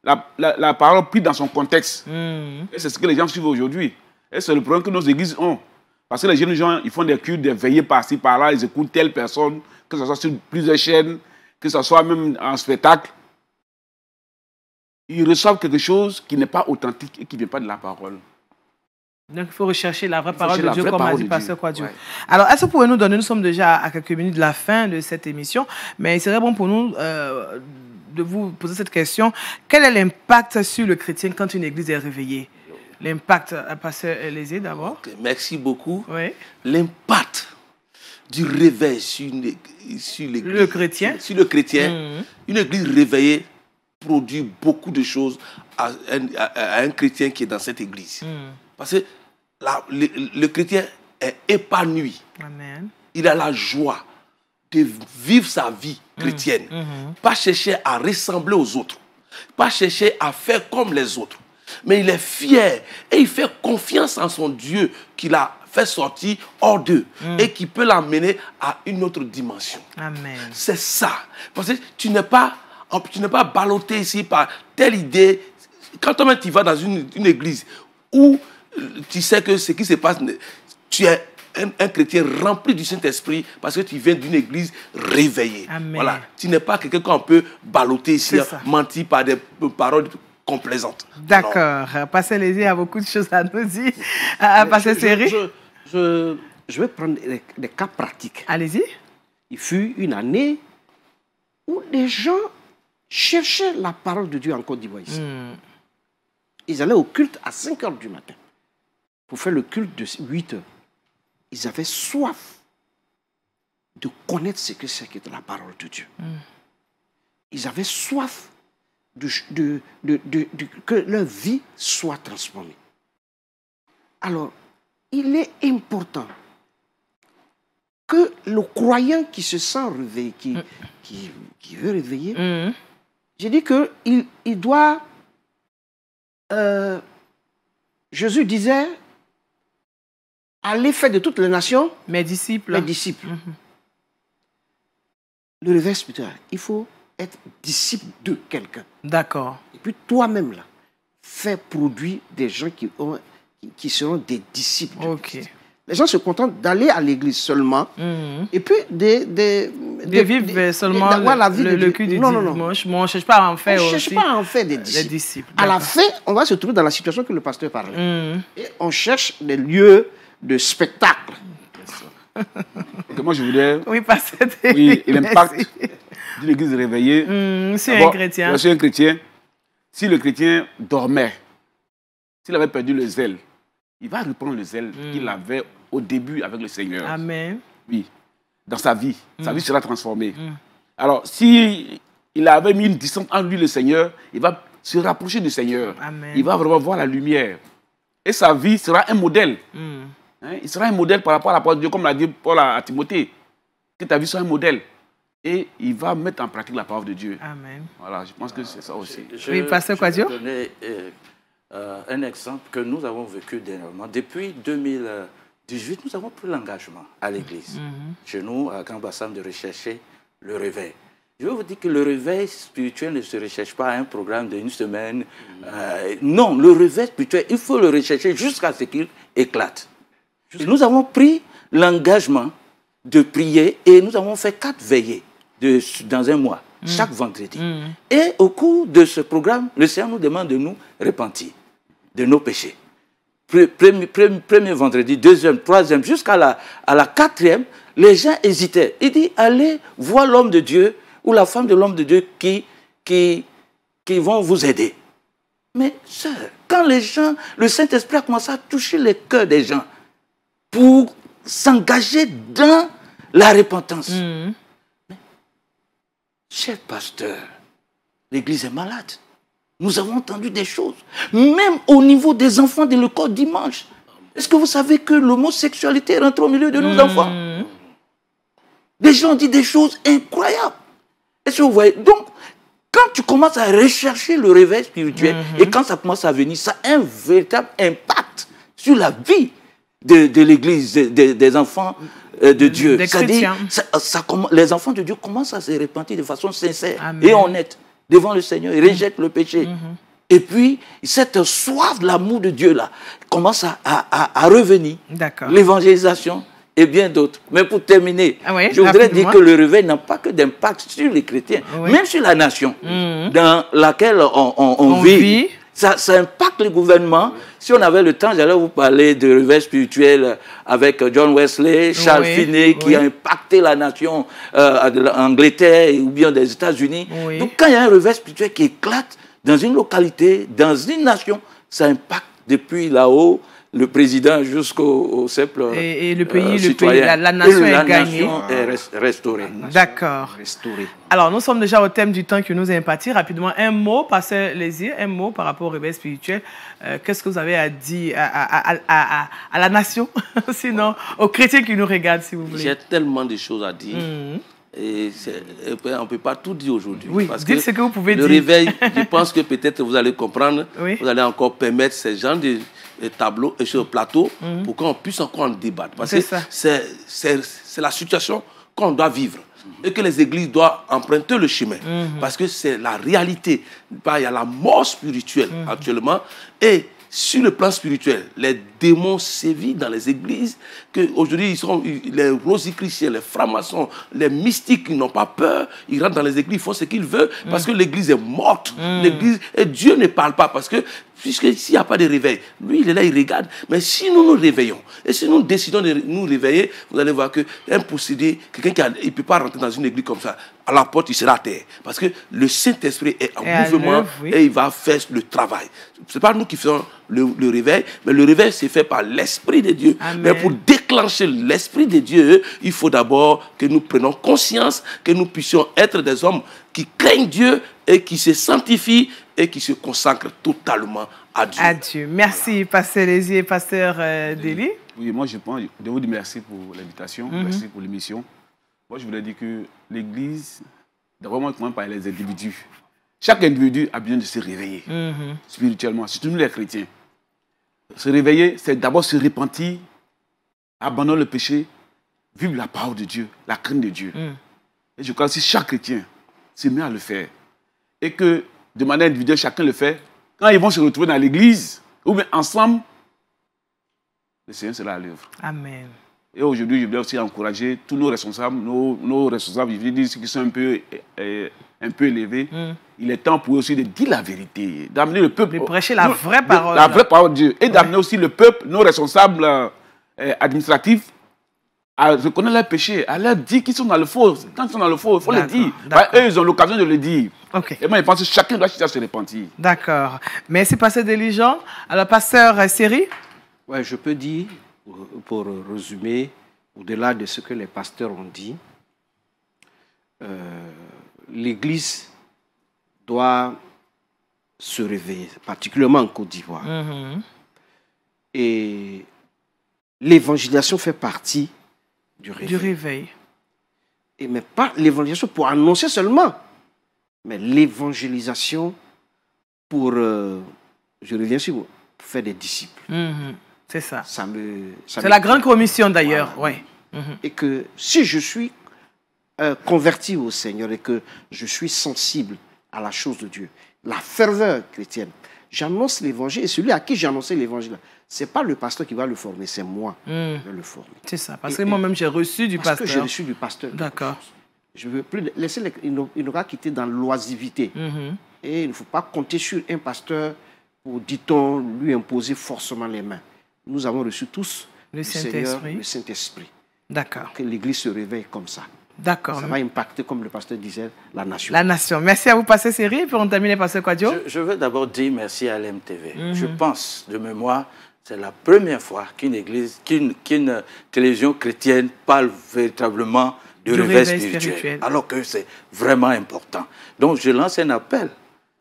la parole prise dans son contexte. Et c'est ce que les gens suivent aujourd'hui. Et c'est le problème que nos églises ont. Parce que les jeunes gens, ils font des cultes, des veillées par-ci, par-là, ils écoutent telle personne, que ce soit sur plusieurs chaînes, que ce soit même en spectacle. Ils reçoivent quelque chose qui n'est pas authentique et qui ne vient pas de la parole. Donc, il faut rechercher la vraie parole de Dieu, comme a dit Pasteur Kwadwo. Ouais. Alors, est-ce que vous pouvez nous donner, nous sommes déjà à quelques minutes de la fin de cette émission, mais il serait bon pour nous de vous poser cette question. Quel est l'impact sur le chrétien quand une église est réveillée? L'impact, Pasteur Elézé, d'abord. Okay, merci beaucoup. Oui. L'impact du réveil sur l'église. Le chrétien. Sur le chrétien. Une église réveillée produit beaucoup de choses à un chrétien qui est dans cette église. Parce que le chrétien est épanoui. Amen. Il a la joie de vivre sa vie chrétienne. Pas chercher à ressembler aux autres. Pas chercher à faire comme les autres. Mais il est fier et il fait confiance en son Dieu qu'il a fait sortir hors d'eux et qui peut l'amener à une autre dimension. Amen. C'est ça. Parce que tu n'es pas ballotté ici par telle idée. Quand toi-même tu vas dans une église où tu sais que ce qui se passe, tu es un chrétien rempli du Saint-Esprit parce que tu viens d'une église réveillée. Amen. Voilà. Tu n'es pas quelqu'un qu'on peut balloter ici, mentir par des paroles complaisantes. D'accord. Pasteur Elézé a beaucoup de choses à nous dire. Pasteur Série. Je vais prendre des cas pratiques. Allez-y. Il fut une année où des gens cherchaient la parole de Dieu en Côte d'Ivoire ici. Ils allaient au culte à 5 h du matin pour faire le culte de 8 h. Ils avaient soif de connaître ce que c'est que la parole de Dieu. Ils avaient soif que leur vie soit transformée. Alors, il est important que le croyant qui se sent réveillé, qui veut réveiller, j'ai dit qu'il doit... Jésus disait, allez faire de toutes les nations mes disciples. Le réveil spirituel, il faut être disciple de quelqu'un. D'accord. Et puis toi-même, là, fais produire des gens qui seront des disciples de Christ. Les gens se contentent d'aller à l'église seulement et puis de vivre seulement le culte du dimanche. On ne cherche pas à en faire aussi. On ne cherche pas à en faire des disciples. À la fin, on va se trouver dans la situation que le pasteur parlait. Et on cherche des lieux de spectacle. Moi, je voudrais... Oui, pasteur. Oui, l'impact d'une église réveillée. C'est un chrétien. C'est un chrétien. Si le chrétien dormait, s'il avait perdu le zèle, il va reprendre le zèle qu'il avait au début avec le Seigneur. Amen. Oui, dans sa vie. Sa vie sera transformée. Alors, si il avait mis une distance entre lui et le Seigneur, il va se rapprocher du Seigneur. Amen. Il va vraiment voir la lumière. Et sa vie sera un modèle. Il sera un modèle par rapport à la parole de Dieu, comme l'a dit Paul à Timothée. Que ta vie soit un modèle. Et il va mettre en pratique la parole de Dieu. Amen. Voilà, je pense que c'est ça aussi. Oui, pasteur Kouadio. Je vais donner un exemple que nous avons vécu dernièrement. Depuis 2018, nous avons pris l'engagement à l'église, chez nous, à Grand Bassam, de rechercher le réveil. Je veux vous dire que le réveil spirituel ne se recherche pas à un programme d'une semaine. Non, le réveil spirituel, il faut le rechercher jusqu'à ce qu'il éclate. Et nous avons pris l'engagement de prier et nous avons fait 4 veillées dans un mois, chaque vendredi. Et au cours de ce programme, le Seigneur nous demande de nous repentir de nos péchés. Premier vendredi, deuxième, troisième, jusqu'à la 4e, les gens hésitaient. Il dit, allez voir l'homme de Dieu ou la femme de l'homme de Dieu qui vont vous aider. Mais sœur, quand les gens, le Saint-Esprit a commencé à toucher les cœurs des gens pour s'engager dans la repentance. Cher pasteur, l'église est malade. Nous avons entendu des choses, même au niveau des enfants de l'école dimanche. Est-ce que vous savez que l'homosexualité rentre au milieu de nos enfants? Des gens disent des choses incroyables. Est-ce que vous voyez? Donc, quand tu commences à rechercher le réveil spirituel et quand ça commence à venir, ça a un véritable impact sur la vie de l'église, des enfants de Dieu. C'est-à-dire, les enfants de Dieu commencent à se repentir de façon sincère et honnête devant le Seigneur. Ils rejettent le péché. Et puis, cette soif de l'amour de Dieu là commence à revenir. L'évangélisation et bien d'autres. Mais pour terminer, je voudrais dire que le réveil n'a pas que d'impact sur les chrétiens, même sur la nation dans laquelle on vit. Ça impacte le gouvernement. Si on avait le temps, j'allais vous parler de réveil spirituel avec John Wesley, Charles Finney, qui a impacté la nation d'Angleterre ou bien des États-Unis. Donc quand il y a un réveil spirituel qui éclate dans une localité, dans une nation, ça impacte depuis là-haut le président jusqu'au simple et le pays, la nation est gagnée. La nation est restaurée. D'accord. Alors, nous sommes déjà au thème du temps qui nous est imparti. Rapidement, un mot, pasteur Lézir, un mot par rapport au réveil spirituel. Qu'est-ce que vous avez à dire à la nation, sinon aux chrétiens qui nous regardent, si vous voulez? J'ai tellement de choses à dire. Et on ne peut pas tout dire aujourd'hui. Oui, dites ce que vous pouvez dire. Le réveil, je pense que peut-être vous allez comprendre, vous allez encore permettre ces gens de tableaux et sur le plateau pour qu'on puisse encore en débattre. Parce que c'est la situation qu'on doit vivre et que les églises doivent emprunter le chemin. Parce que c'est la réalité. Il y a la mort spirituelle actuellement et sur le plan spirituel, les démons sévissent dans les églises, qu'aujourd'hui, ils sont les rosicruciens, les francs-maçons, les mystiques qui n'ont pas peur, ils rentrent dans les églises, ils font ce qu'ils veulent, parce que l'église est morte. L'église, et Dieu ne parle pas, parce que Puisque s'il n'y a pas de réveil, lui, il est là, il regarde. Mais si nous nous réveillons, et si nous décidons de nous réveiller, vous allez voir qu'un possédé, quelqu'un qui ne peut pas rentrer dans une église comme ça, à la porte, il sera à terre. Parce que le Saint-Esprit est en mouvement et il va faire le travail. Ce n'est pas nous qui faisons le réveil, mais le réveil, c'est fait par l'Esprit de Dieu. Amen. Mais pour déclencher l'Esprit de Dieu, il faut d'abord que nous prenions conscience, que nous puissions être des hommes qui craignent Dieu et qui se sanctifient et qui se consacrent totalement à Dieu. À Dieu. Merci, voilà. Pasteur Lézier, Pasteur Deli. Oui, moi je pense, je vous dis merci pour l'invitation, merci pour l'émission. Moi je voulais dire que l'Église, d'abord moi je commence par les individus. Chaque individu a besoin de se réveiller spirituellement, surtout nous les chrétiens. Se réveiller, c'est d'abord se repentir, abandonner le péché, vivre la parole de Dieu, la crainte de Dieu. Et je crois que si chaque chrétien se met à le faire, et que de manière individuelle, chacun le fait, quand ils vont se retrouver dans l'église, ou bien ensemble, le Seigneur sera à l'œuvre. Amen. Et aujourd'hui, je voulais aussi encourager tous nos responsables, je veux dire ceux qui sont un peu élevés. Il est temps pour eux aussi de dire la vérité, d'amener le peuple... De prêcher la vraie parole. La vraie parole de Dieu. Et d'amener aussi le peuple, nos responsables administratifs, à reconnaître leurs péchés, à leur dire qu'ils sont dans le faux. Quand ils sont dans le faux, il faut le dire. Eux, ils ont l'occasion de le dire. Okay. Et moi, je pense que chacun doit chercher à se repentir. D'accord. Merci, Pasteur Deligeant. Alors, Pasteur Seri? Ouais, je peux dire, pour résumer, au-delà de ce que les pasteurs ont dit, l'Église doit se réveiller, particulièrement en Côte d'Ivoire. Et l'évangélisation fait partie du réveil. Et mais pas l'évangélisation pour annoncer seulement, mais l'évangélisation pour, je reviens sur, pour faire des disciples. C'est ça. C'est la grande commission d'ailleurs. Voilà. Ouais. Et que si je suis converti au Seigneur et que je suis sensible à la chose de Dieu, la ferveur chrétienne, j'annonce l'évangile et celui à qui j'ai annoncé l'évangile, ce n'est pas le pasteur qui va le former, c'est moi qui vais le former. C'est ça, parce que moi-même j'ai reçu du pasteur. Parce que j'ai reçu du pasteur. D'accord. Je ne veux plus laisser il n'aura quitté dans l'oisiveté. Et il ne faut pas compter sur un pasteur pour, dit-on, lui imposer forcément les mains. Nous avons reçu tous le Saint-Esprit. D'accord. Que l'Église se réveille comme ça. D'accord. Ça va impacter, comme le pasteur disait, la nation. La nation. Merci à vous, Pasteur Seri. Puis on termine, Pasteur Kwadjo. Je veux d'abord dire merci à l'MTV. Je pense, de mémoire, c'est la première fois qu'une télévision chrétienne parle véritablement du réveil spirituel. Alors que c'est vraiment important. Donc je lance un appel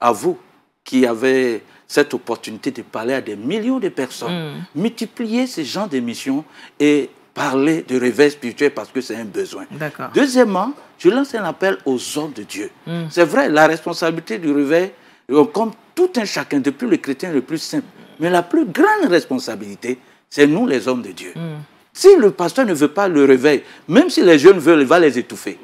à vous qui avez cette opportunité de parler à des millions de personnes. Multiplier ce genre d'émissions et parler de réveil spirituel parce que c'est un besoin. Deuxièmement, je lance un appel aux hommes de Dieu. C'est vrai, la responsabilité du réveil, comme tout un chacun, depuis le chrétien le plus simple, mais la plus grande responsabilité, c'est nous les hommes de Dieu. Si le pasteur ne veut pas le réveil, même si les jeunes veulent, il va les étouffer.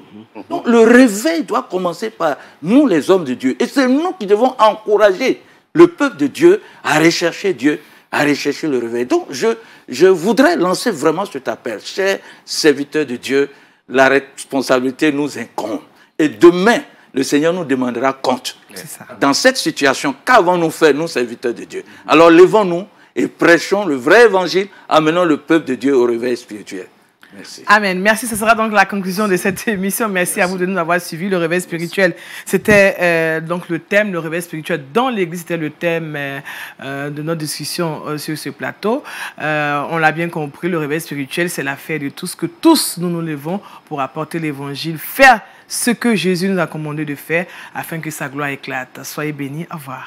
Donc le réveil doit commencer par nous les hommes de Dieu. Et c'est nous qui devons encourager le peuple de Dieu, à rechercher le réveil. Donc, je voudrais lancer vraiment cet appel. Chers serviteurs de Dieu, la responsabilité nous incombe. Et demain, le Seigneur nous demandera compte. Dans cette situation, qu'avons-nous fait, nous, serviteurs de Dieu? Alors, levons-nous et prêchons le vrai évangile, amenons le peuple de Dieu au réveil spirituel. Merci. Amen. Merci. Ce sera donc la conclusion de cette émission. Merci à vous de nous avoir suivis. Le réveil spirituel, c'était donc le thème, le réveil spirituel dans l'Église. C'était le thème de notre discussion sur ce plateau. On l'a bien compris, le réveil spirituel, c'est l'affaire de tous, que tous nous nous levons pour apporter l'évangile, faire ce que Jésus nous a commandé de faire afin que sa gloire éclate. Soyez bénis. Au revoir.